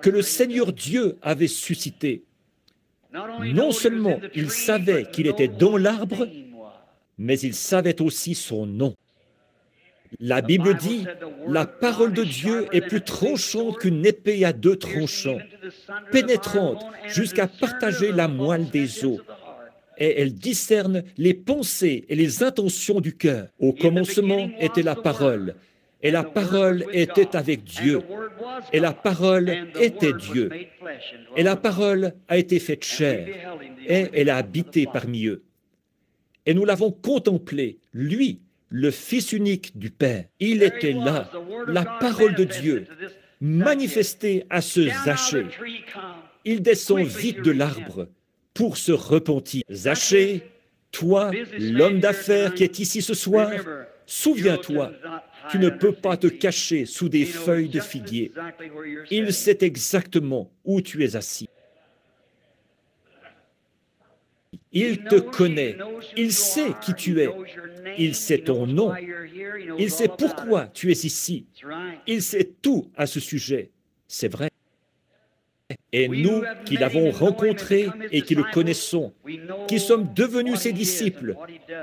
que le Seigneur Dieu avait suscité. Non seulement il savait qu'il était dans l'arbre, mais il savait aussi son nom. La Bible dit, la parole de Dieu est plus tranchante qu'une épée à deux tranchants, pénétrante jusqu'à partager la moelle des os. Et elle discerne les pensées et les intentions du cœur. Au commencement était la parole, et la parole était avec Dieu, et la parole était Dieu, et la parole a été faite chair, et elle a habité parmi eux. Et nous l'avons contemplé, lui, le Fils unique du Père. Il était là, la parole de Dieu, manifestée à ce Zachée. Il descend vite de l'arbre pour se repentir. Zachée, toi, l'homme d'affaires qui est ici ce soir, souviens-toi, tu ne peux pas te cacher sous des feuilles de figuier. Il sait exactement où tu es assis. Il te connaît, il sait qui tu es, il sait ton nom, il sait pourquoi tu es ici, il sait tout à ce sujet, c'est vrai. Et nous qui l'avons rencontré et qui le connaissons, qui sommes devenus ses disciples,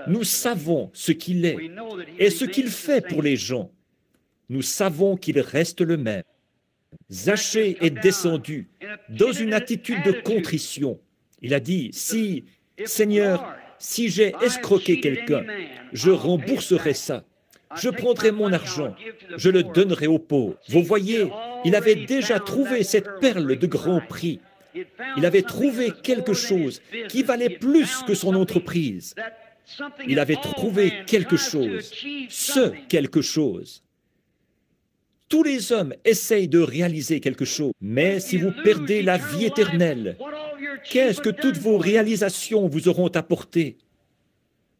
nous savons ce qu'il est et ce qu'il fait pour les gens. Nous savons qu'il reste le même. Zachée est descendu dans une attitude de contrition. Il a dit, Seigneur, si j'ai escroqué quelqu'un, je rembourserai ça. je prendrai mon argent, je le donnerai aux pauvres. Vous voyez, il avait déjà trouvé cette perle de grand prix. Il avait trouvé quelque chose qui valait plus que son entreprise. Il avait trouvé quelque chose, ce quelque chose. Tous les hommes essayent de réaliser quelque chose, mais si vous perdez la vie éternelle, qu'est-ce que toutes vos réalisations vous auront apporté?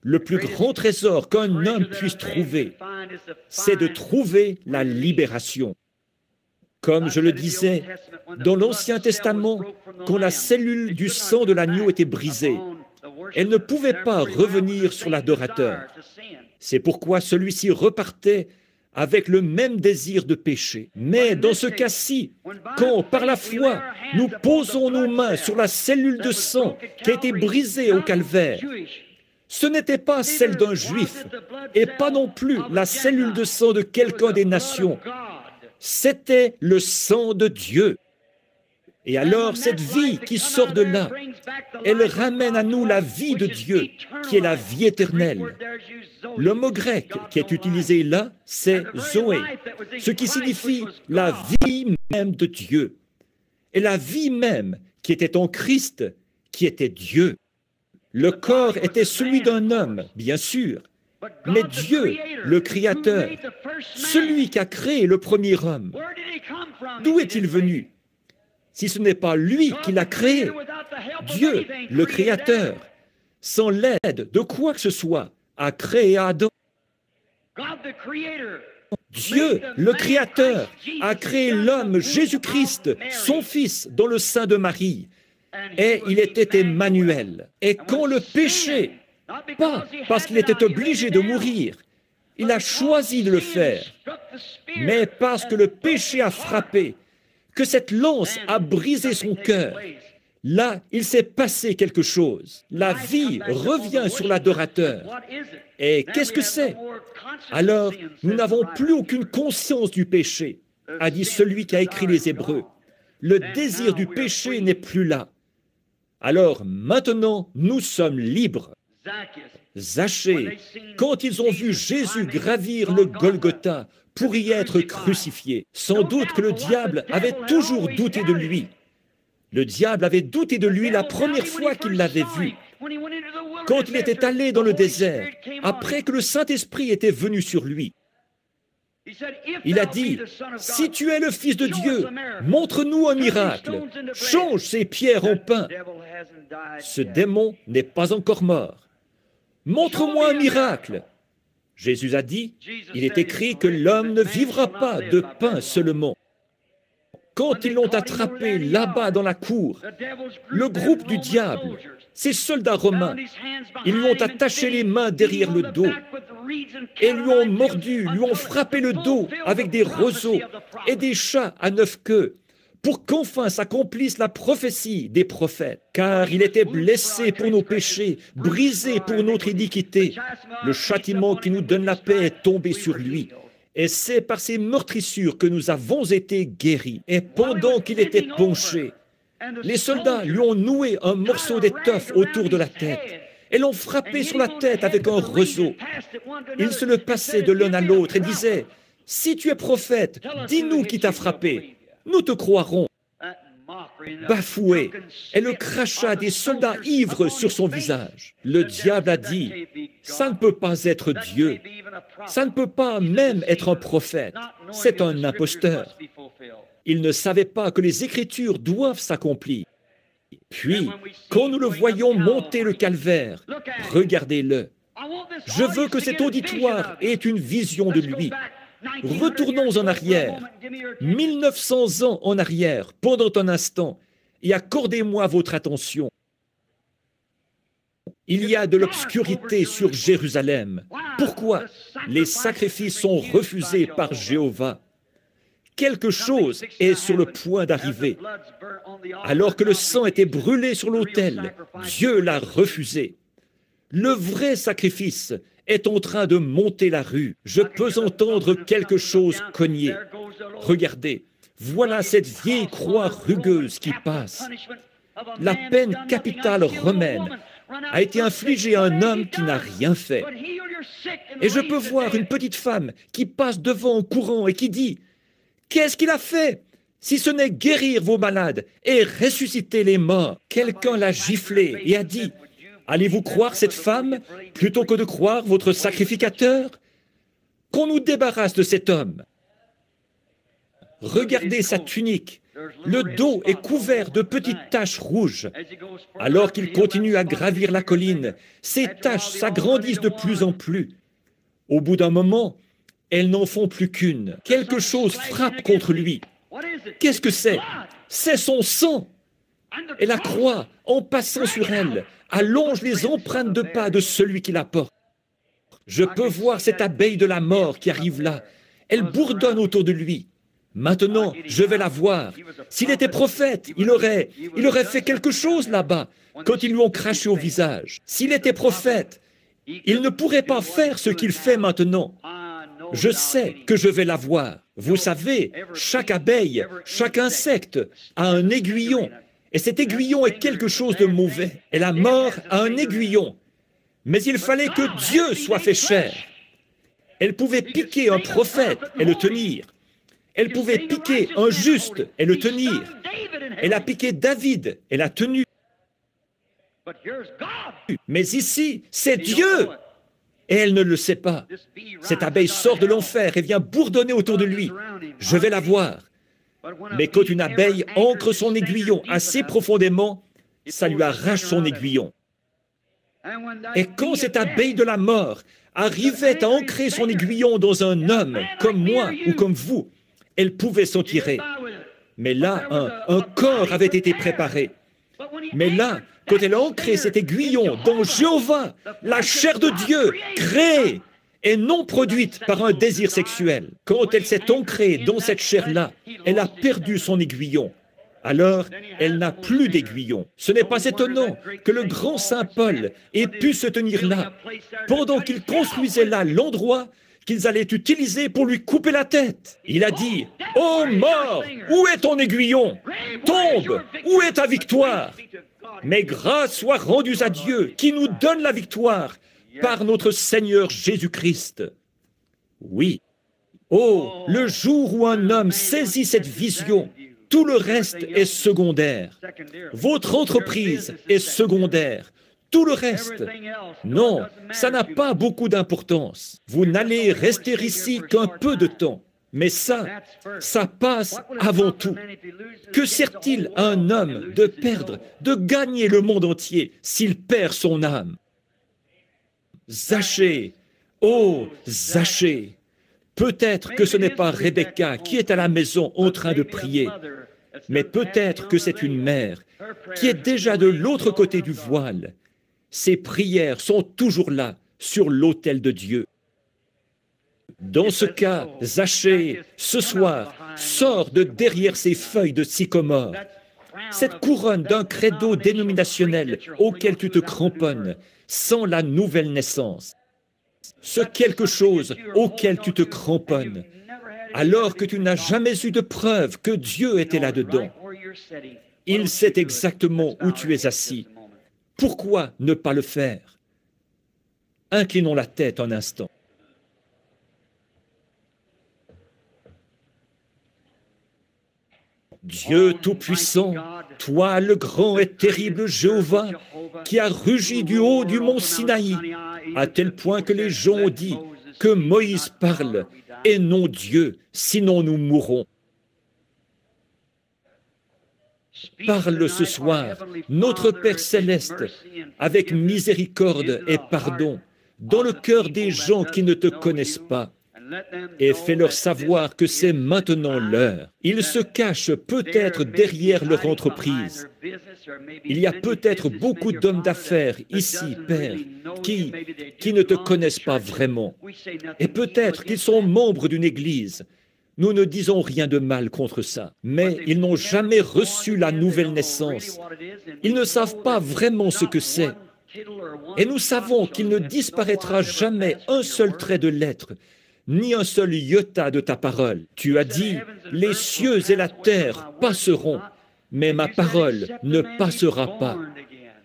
Le plus grand trésor qu'un homme puisse trouver, c'est de trouver la libération. Comme je le disais, dans l'Ancien Testament, quand la cellule du sang de l'agneau était brisée, elle ne pouvait pas revenir sur l'adorateur. C'est pourquoi celui-ci repartait avec le même désir de péché. Mais dans ce cas-ci, quand par la foi, nous posons nos mains sur la cellule de sang qui a été brisée au calvaire, ce n'était pas celle d'un juif et pas non plus la cellule de sang de quelqu'un des nations. C'était le sang de Dieu. Et alors, cette vie qui sort de là, elle ramène à nous la vie de Dieu, qui est la vie éternelle. Le mot grec qui est utilisé là, c'est Zoé, ce qui signifie la vie même de Dieu. Et la vie même qui était en Christ, qui était Dieu. Le corps était celui d'un homme, bien sûr, mais Dieu, le Créateur, celui qui a créé le premier homme, d'où est-il venu? Si ce n'est pas lui qui l'a créé, Dieu, le Créateur, sans l'aide de quoi que ce soit, a créé Adam. Dieu, le Créateur, a créé l'homme Jésus-Christ, son Fils, dans le sein de Marie. Et il était Emmanuel. Et quand le péché, pas parce qu'il était obligé de mourir, il a choisi de le faire, mais parce que le péché a frappé, que cette lance a brisé son cœur, là, il s'est passé quelque chose. La vie revient sur l'adorateur. Et qu'est-ce que c'est? Alors, nous n'avons plus aucune conscience du péché, a dit celui qui a écrit les Hébreux. Le désir du péché n'est plus là. Alors, maintenant, nous sommes libres. Zachée, quand ils ont vu Jésus gravir le Golgotha pour y être crucifié, sans doute que le diable avait toujours douté de lui. Le diable avait douté de lui la première fois qu'il l'avait vu. Quand il était allé dans le désert, après que le Saint-Esprit était venu sur lui, il a dit, « Si tu es le Fils de Dieu, montre-nous un miracle. Change ces pierres en pain. » Ce démon n'est pas encore mort. « Montre-moi un miracle. » Jésus a dit, « Il est écrit que l'homme ne vivra pas de pain seulement. » Quand ils l'ont attrapé là-bas dans la cour, le groupe du diable, ces soldats romains, ils lui ont attaché les mains derrière le dos et lui ont mordu, lui ont frappé le dos avec des roseaux et des chats à 9 queues pour qu'enfin s'accomplisse la prophétie des prophètes. Car il était blessé pour nos péchés, brisé pour notre iniquité. Le châtiment qui nous donne la paix est tombé sur lui. Et c'est par ces meurtrissures que nous avons été guéris. Et pendant qu'il était penché, les soldats lui ont noué un morceau d'étoffe autour de la tête et l'ont frappé sur la tête avec un roseau. Ils se le passaient de l'un à l'autre et disaient, « Si tu es prophète, dis-nous qui t'a frappé. Nous te croirons. » Bafoué, et le crachat des soldats ivres sur son visage. Le diable a dit, « Ça ne peut pas être Dieu. Ça ne peut pas même être un prophète. C'est un imposteur. » Il ne savait pas que les Écritures doivent s'accomplir. Puis, quand nous le voyons monter le calvaire, regardez-le. Je veux que cet auditoire ait une vision de lui. Retournons en arrière, 1900 ans en arrière, pendant un instant, et accordez-moi votre attention. Il y a de l'obscurité sur Jérusalem. Pourquoi? Les sacrifices sont refusés par Jéhovah. Quelque chose est sur le point d'arriver. Alors que le sang était brûlé sur l'autel, Dieu l'a refusé. Le vrai sacrifice est en train de monter la rue. Je peux entendre quelque chose cogner. Regardez, voilà cette vieille croix rugueuse qui passe. La peine capitale romaine a été infligée à un homme qui n'a rien fait. Et je peux voir une petite femme qui passe devant en courant et qui dit « Qu'est-ce qu'il a fait ? Si ce n'est guérir vos malades et ressusciter les morts. » Quelqu'un l'a giflé et a dit « Allez-vous croire cette femme plutôt que de croire votre sacrificateur ? Qu'on nous débarrasse de cet homme. » Regardez sa tunique. Le dos est couvert de petites taches rouges. Alors qu'il continue à gravir la colline, ces taches s'agrandissent de plus en plus. Au bout d'un moment, elles n'en font plus qu'une. Quelque chose frappe contre lui. Qu'est-ce que c'est? C'est son sang. Et la croix, en passant sur elle, allonge les empreintes de pas de celui qui la porte. Je peux voir cette abeille de la mort qui arrive là. Elle bourdonne autour de lui. Maintenant, je vais la voir. S'il était prophète, il aurait fait quelque chose là-bas quand ils lui ont craché au visage. S'il était prophète, il ne pourrait pas faire ce qu'il fait maintenant. Je sais que je vais la voir. Vous savez, chaque abeille, chaque insecte a un aiguillon. Et cet aiguillon est quelque chose de mauvais. Et la mort a un aiguillon. Mais il fallait que Dieu soit fait chair. Elle pouvait piquer un prophète et le tenir. Elle pouvait piquer un juste et le tenir. Elle a piqué David et l'a tenu. Mais ici, c'est Dieu. Et elle ne le sait pas. Cette abeille sort de l'enfer et vient bourdonner autour de lui. Je vais la voir. Mais quand une abeille ancre son aiguillon assez profondément, ça lui arrache son aiguillon. Et quand cette abeille de la mort arrivait à ancrer son aiguillon dans un homme comme moi ou comme vous, elle pouvait s'en tirer. Mais là, un corps avait été préparé. Mais là, quand elle a ancré cet aiguillon dans Jéhovah, la chair de Dieu, créée et non produite par un désir sexuel, quand elle s'est ancrée dans cette chair-là, elle a perdu son aiguillon. Alors, elle n'a plus d'aiguillon. Ce n'est pas étonnant que le grand saint Paul ait pu se tenir là, pendant qu'il construisait là l'endroit qu'ils allaient utiliser pour lui couper la tête. Il a dit, « Ô mort, où est ton aiguillon? Tombe, où est ta victoire? Mais grâce soit rendue à Dieu, qui nous donne la victoire par notre Seigneur Jésus-Christ. » Oui. Oh, le jour où un homme saisit cette vision, tout le reste est secondaire. Votre entreprise est secondaire. Tout le reste, non, ça n'a pas beaucoup d'importance. Vous n'allez rester ici qu'un peu de temps. Mais ça passe avant tout. Que sert-il à un homme de perdre, de gagner le monde entier s'il perd son âme? Zachée, oh Zachée, peut-être que ce n'est pas Rebecca qui est à la maison en train de prier, mais peut-être que c'est une mère qui est déjà de l'autre côté du voile. Ses prières sont toujours là, sur l'autel de Dieu. Dans ce cas, Zachée, ce soir, sort de derrière ces feuilles de sycomore. Cette couronne d'un credo dénominationnel auquel tu te cramponnes, sans la nouvelle naissance. Ce quelque chose auquel tu te cramponnes, alors que tu n'as jamais eu de preuve que Dieu était là-dedans. Il sait exactement où tu es assis. Pourquoi ne pas le faire? Inclinons la tête un instant. Dieu Tout-Puissant, toi le grand et terrible Jéhovah, qui a rugi du haut du mont Sinaï, à tel point que les gens ont dit que Moïse parle, et non Dieu, sinon nous mourrons. Parle ce soir, notre Père céleste, avec miséricorde et pardon, dans le cœur des gens qui ne te connaissent pas, et fais-leur savoir que c'est maintenant l'heure. Ils se cachent peut-être derrière leur entreprise. Il y a peut-être beaucoup d'hommes d'affaires ici, Père, qui ne te connaissent pas vraiment. Et peut-être qu'ils sont membres d'une église. Nous ne disons rien de mal contre ça, mais ils n'ont jamais reçu la nouvelle naissance. Ils ne savent pas vraiment ce que c'est. Et nous savons qu'il ne disparaîtra jamais un seul trait de lettre, ni un seul iota de ta parole. Tu as dit, les cieux et la terre passeront, mais ma parole ne passera pas.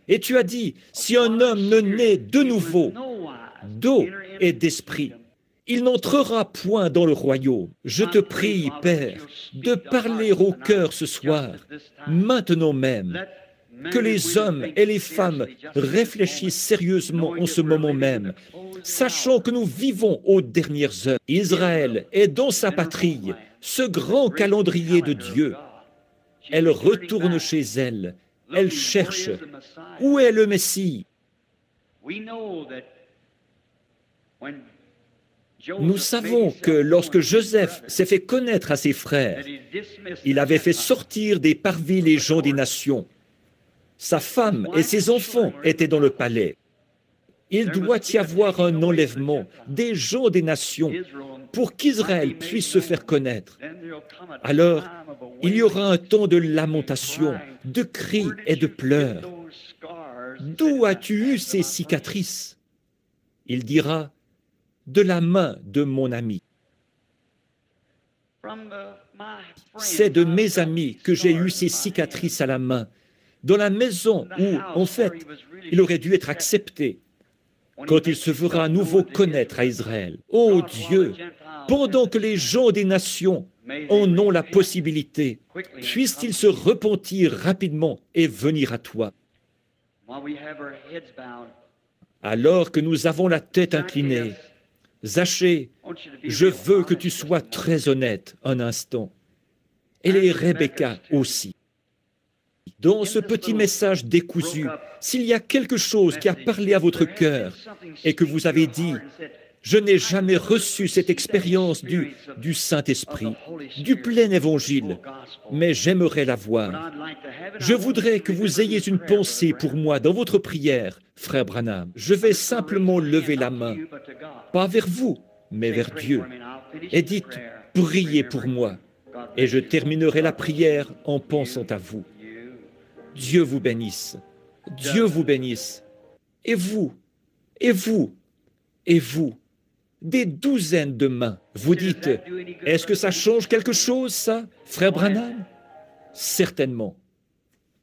Et tu as dit, si un homme ne naît de nouveau, d'eau et d'esprit. Il n'entrera point dans le royaume. Je te prie, Père, de parler au cœur ce soir, maintenant même, que les hommes et les femmes réfléchissent sérieusement en ce moment même, sachant que nous vivons aux dernières heures. Israël est dans sa patrie, ce grand calendrier de Dieu. Elle retourne chez elle, elle cherche. Où est le Messie? Nous savons que lorsque Joseph s'est fait connaître à ses frères, il avait fait sortir des parvis les gens des nations. Sa femme et ses enfants étaient dans le palais. Il doit y avoir un enlèvement des gens des nations pour qu'Israël puisse se faire connaître. Alors, il y aura un temps de lamentation, de cris et de pleurs. D'où as-tu eu ces cicatrices? Il dira, de la main de mon ami. C'est de mes amis que j'ai eu ces cicatrices à la main, dans la maison où, en fait, il aurait dû être accepté, quand il se fera à nouveau connaître à Israël. Ô Dieu, pendant que les gens des nations en ont la possibilité, puissent-ils se repentir rapidement et venir à toi. Alors que nous avons la tête inclinée, Zachée, je veux que tu sois très honnête un instant. Et les Rebecca aussi. Dans ce petit message décousu, s'il y a quelque chose qui a parlé à votre cœur et que vous avez dit, je n'ai jamais reçu cette expérience du Saint-Esprit, du plein évangile, mais j'aimerais l'avoir. Je voudrais que vous ayez une pensée pour moi dans votre prière, frère Branham. Je vais simplement lever la main, pas vers vous, mais vers Dieu. Et dites, priez pour moi. Et je terminerai la prière en pensant à vous. Dieu vous bénisse. Dieu vous bénisse. Et vous, et vous, et vous. Des douzaines de mains. Vous dites, est-ce que ça change quelque chose, ça, frère Branham? Certainement.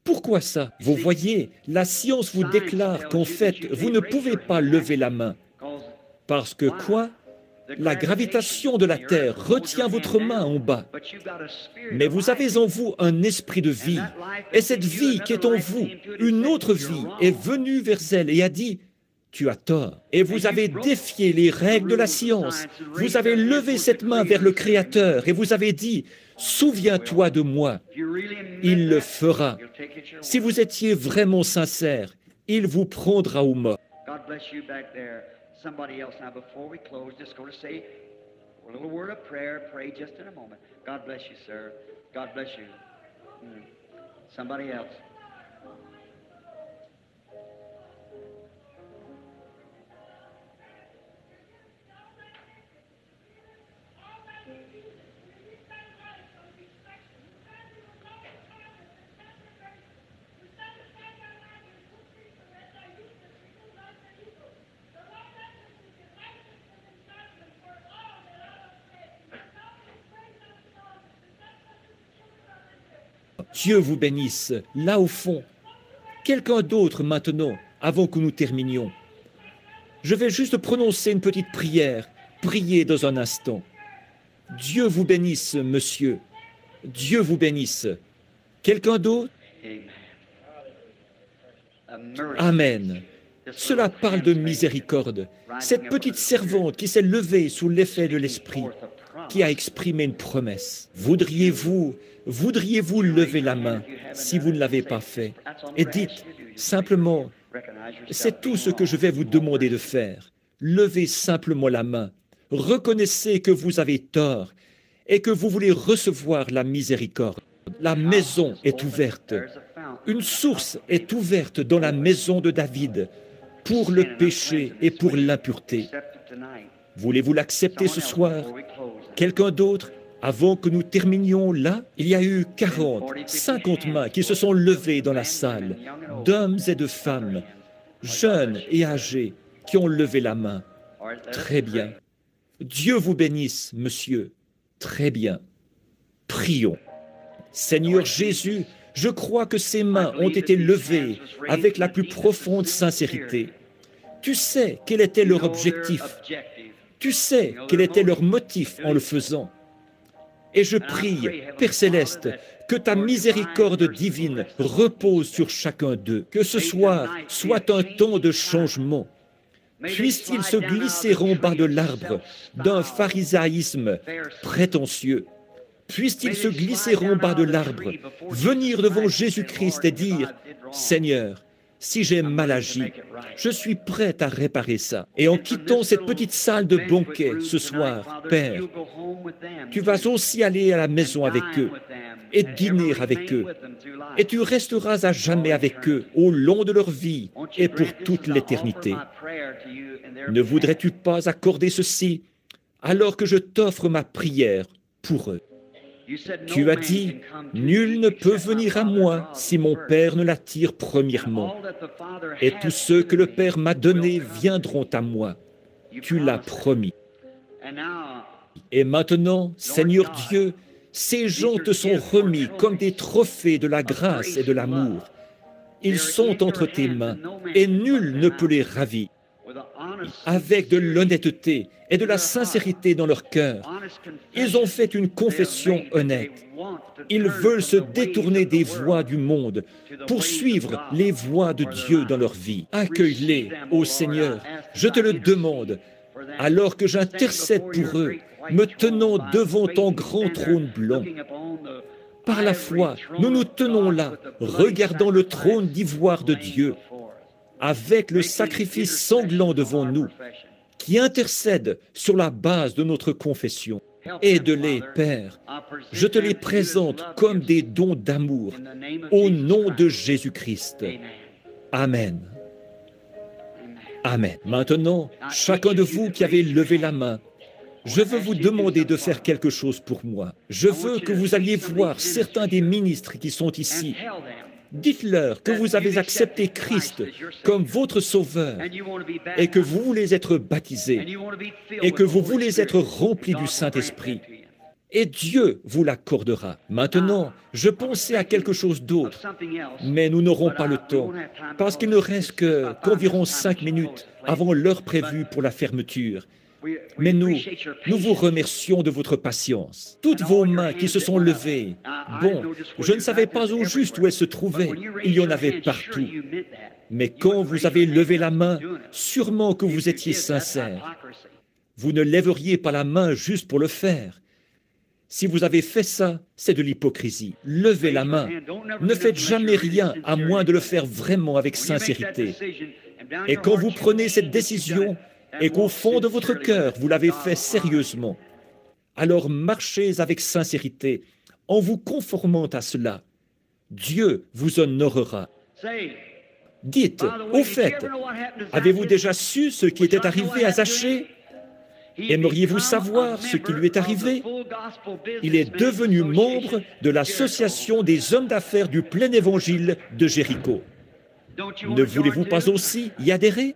Pourquoi ça? Vous voyez, la science vous déclare qu'en fait, vous ne pouvez pas lever la main. Parce que quoi? La gravitation de la Terre retient votre main en bas. Mais vous avez en vous un esprit de vie. Et cette vie qui est en vous, une autre vie, est venue vers elle et a dit, tu as tort. Et vous avez défié les règles de la science. Vous avez levé cette main vers le Créateur et vous avez dit, souviens-toi de moi. Il le fera. Si vous étiez vraiment sincère, il vous prendra au mort. Somebody else now, before we close, just going to say a little word of prayer. Pray just in a moment. God bless you, sir. God bless you. Somebody else. Dieu vous bénisse, là au fond. Quelqu'un d'autre maintenant, avant que nous terminions. Je vais juste prononcer une petite prière, prier dans un instant. Dieu vous bénisse, monsieur. Dieu vous bénisse. Quelqu'un d'autre? Amen. Cela parle de miséricorde. Cette petite servante qui s'est levée sous l'effet de l'Esprit, qui a exprimé une promesse. Voudriez-vous lever la main si vous ne l'avez pas fait? Et dites simplement, c'est tout ce que je vais vous demander de faire. Levez simplement la main. Reconnaissez que vous avez tort et que vous voulez recevoir la miséricorde. La maison est ouverte. Une source est ouverte dans la maison de David pour le péché et pour l'impureté. Voulez-vous l'accepter ce soir? Quelqu'un d'autre? Avant que nous terminions là, il y a eu 40, 50 mains qui se sont levées dans la salle, d'hommes et de femmes, jeunes et âgés, qui ont levé la main. Très bien. Dieu vous bénisse, monsieur. Très bien. Prions. Seigneur Jésus, je crois que ces mains ont été levées avec la plus profonde sincérité. Tu sais quel était leur objectif. Tu sais quel était leur motif en le faisant. Et je prie, Père Céleste, que ta miséricorde divine repose sur chacun d'eux, que ce soir soit un temps de changement. Puisse-t-il se glisser en bas de l'arbre d'un pharisaïsme prétentieux. Puisse-t-il se glisser en bas de l'arbre, venir devant Jésus-Christ et dire « Seigneur, si j'ai mal agi, je suis prêt à réparer ça. » Et en quittant cette petite salle de banquet ce soir, Père, tu vas aussi aller à la maison avec eux et dîner avec eux. Et tu resteras à jamais avec eux au long de leur vie et pour toute l'éternité. Ne voudrais-tu pas accorder ceci alors que je t'offre ma prière pour eux? Tu as dit, nul ne peut venir à moi si mon Père ne l'attire premièrement. Et tous ceux que le Père m'a donnés viendront à moi. Tu l'as promis. Et maintenant, Seigneur Dieu, ces gens te sont remis comme des trophées de la grâce et de l'amour. Ils sont entre tes mains et nul ne peut les ravir. Avec de l'honnêteté et de la sincérité dans leur cœur, ils ont fait une confession honnête. Ils veulent se détourner des voies du monde pour suivre les voies de Dieu dans leur vie. Accueille-les, ô Seigneur, je te le demande, alors que j'intercède pour eux, me tenant devant ton grand trône blanc. Par la foi, nous nous tenons là, regardant le trône d'ivoire de Dieu, avec le sacrifice sanglant devant nous, qui intercède sur la base de notre confession. Aide-les, Père. Je te les présente comme des dons d'amour, au nom de Jésus-Christ. Amen. Amen. Maintenant, chacun de vous qui avez levé la main, je veux vous demander de faire quelque chose pour moi. Je veux que vous alliez voir certains des ministres qui sont ici. Dites-leur que vous avez accepté Christ comme votre Sauveur et que vous voulez être baptisés et que vous voulez être remplis du Saint-Esprit. Et Dieu vous l'accordera. Maintenant, je pensais à quelque chose d'autre, mais nous n'aurons pas le temps parce qu'il ne reste qu'environ 5 minutes avant l'heure prévue pour la fermeture. Mais nous vous remercions de votre patience. Toutes vos mains qui se sont levées, bon, je ne savais pas au juste où elles se trouvaient, il y en avait partout. Mais quand vous avez levé la main, sûrement que vous étiez sincère. Vous ne lèveriez pas la main juste pour le faire. Si vous avez fait ça, c'est de l'hypocrisie. Levez la main. Ne faites jamais rien à moins de le faire vraiment avec sincérité. Et quand vous prenez cette décision, et qu'au fond de votre cœur, vous l'avez fait sérieusement, alors marchez avec sincérité en vous conformant à cela. Dieu vous honorera. Dites, au fait, avez-vous déjà su ce qui était arrivé à Zachée? Aimeriez-vous savoir ce qui lui est arrivé? Il est devenu membre de l'association des hommes d'affaires du plein évangile de Jéricho. Ne voulez-vous pas aussi y adhérer?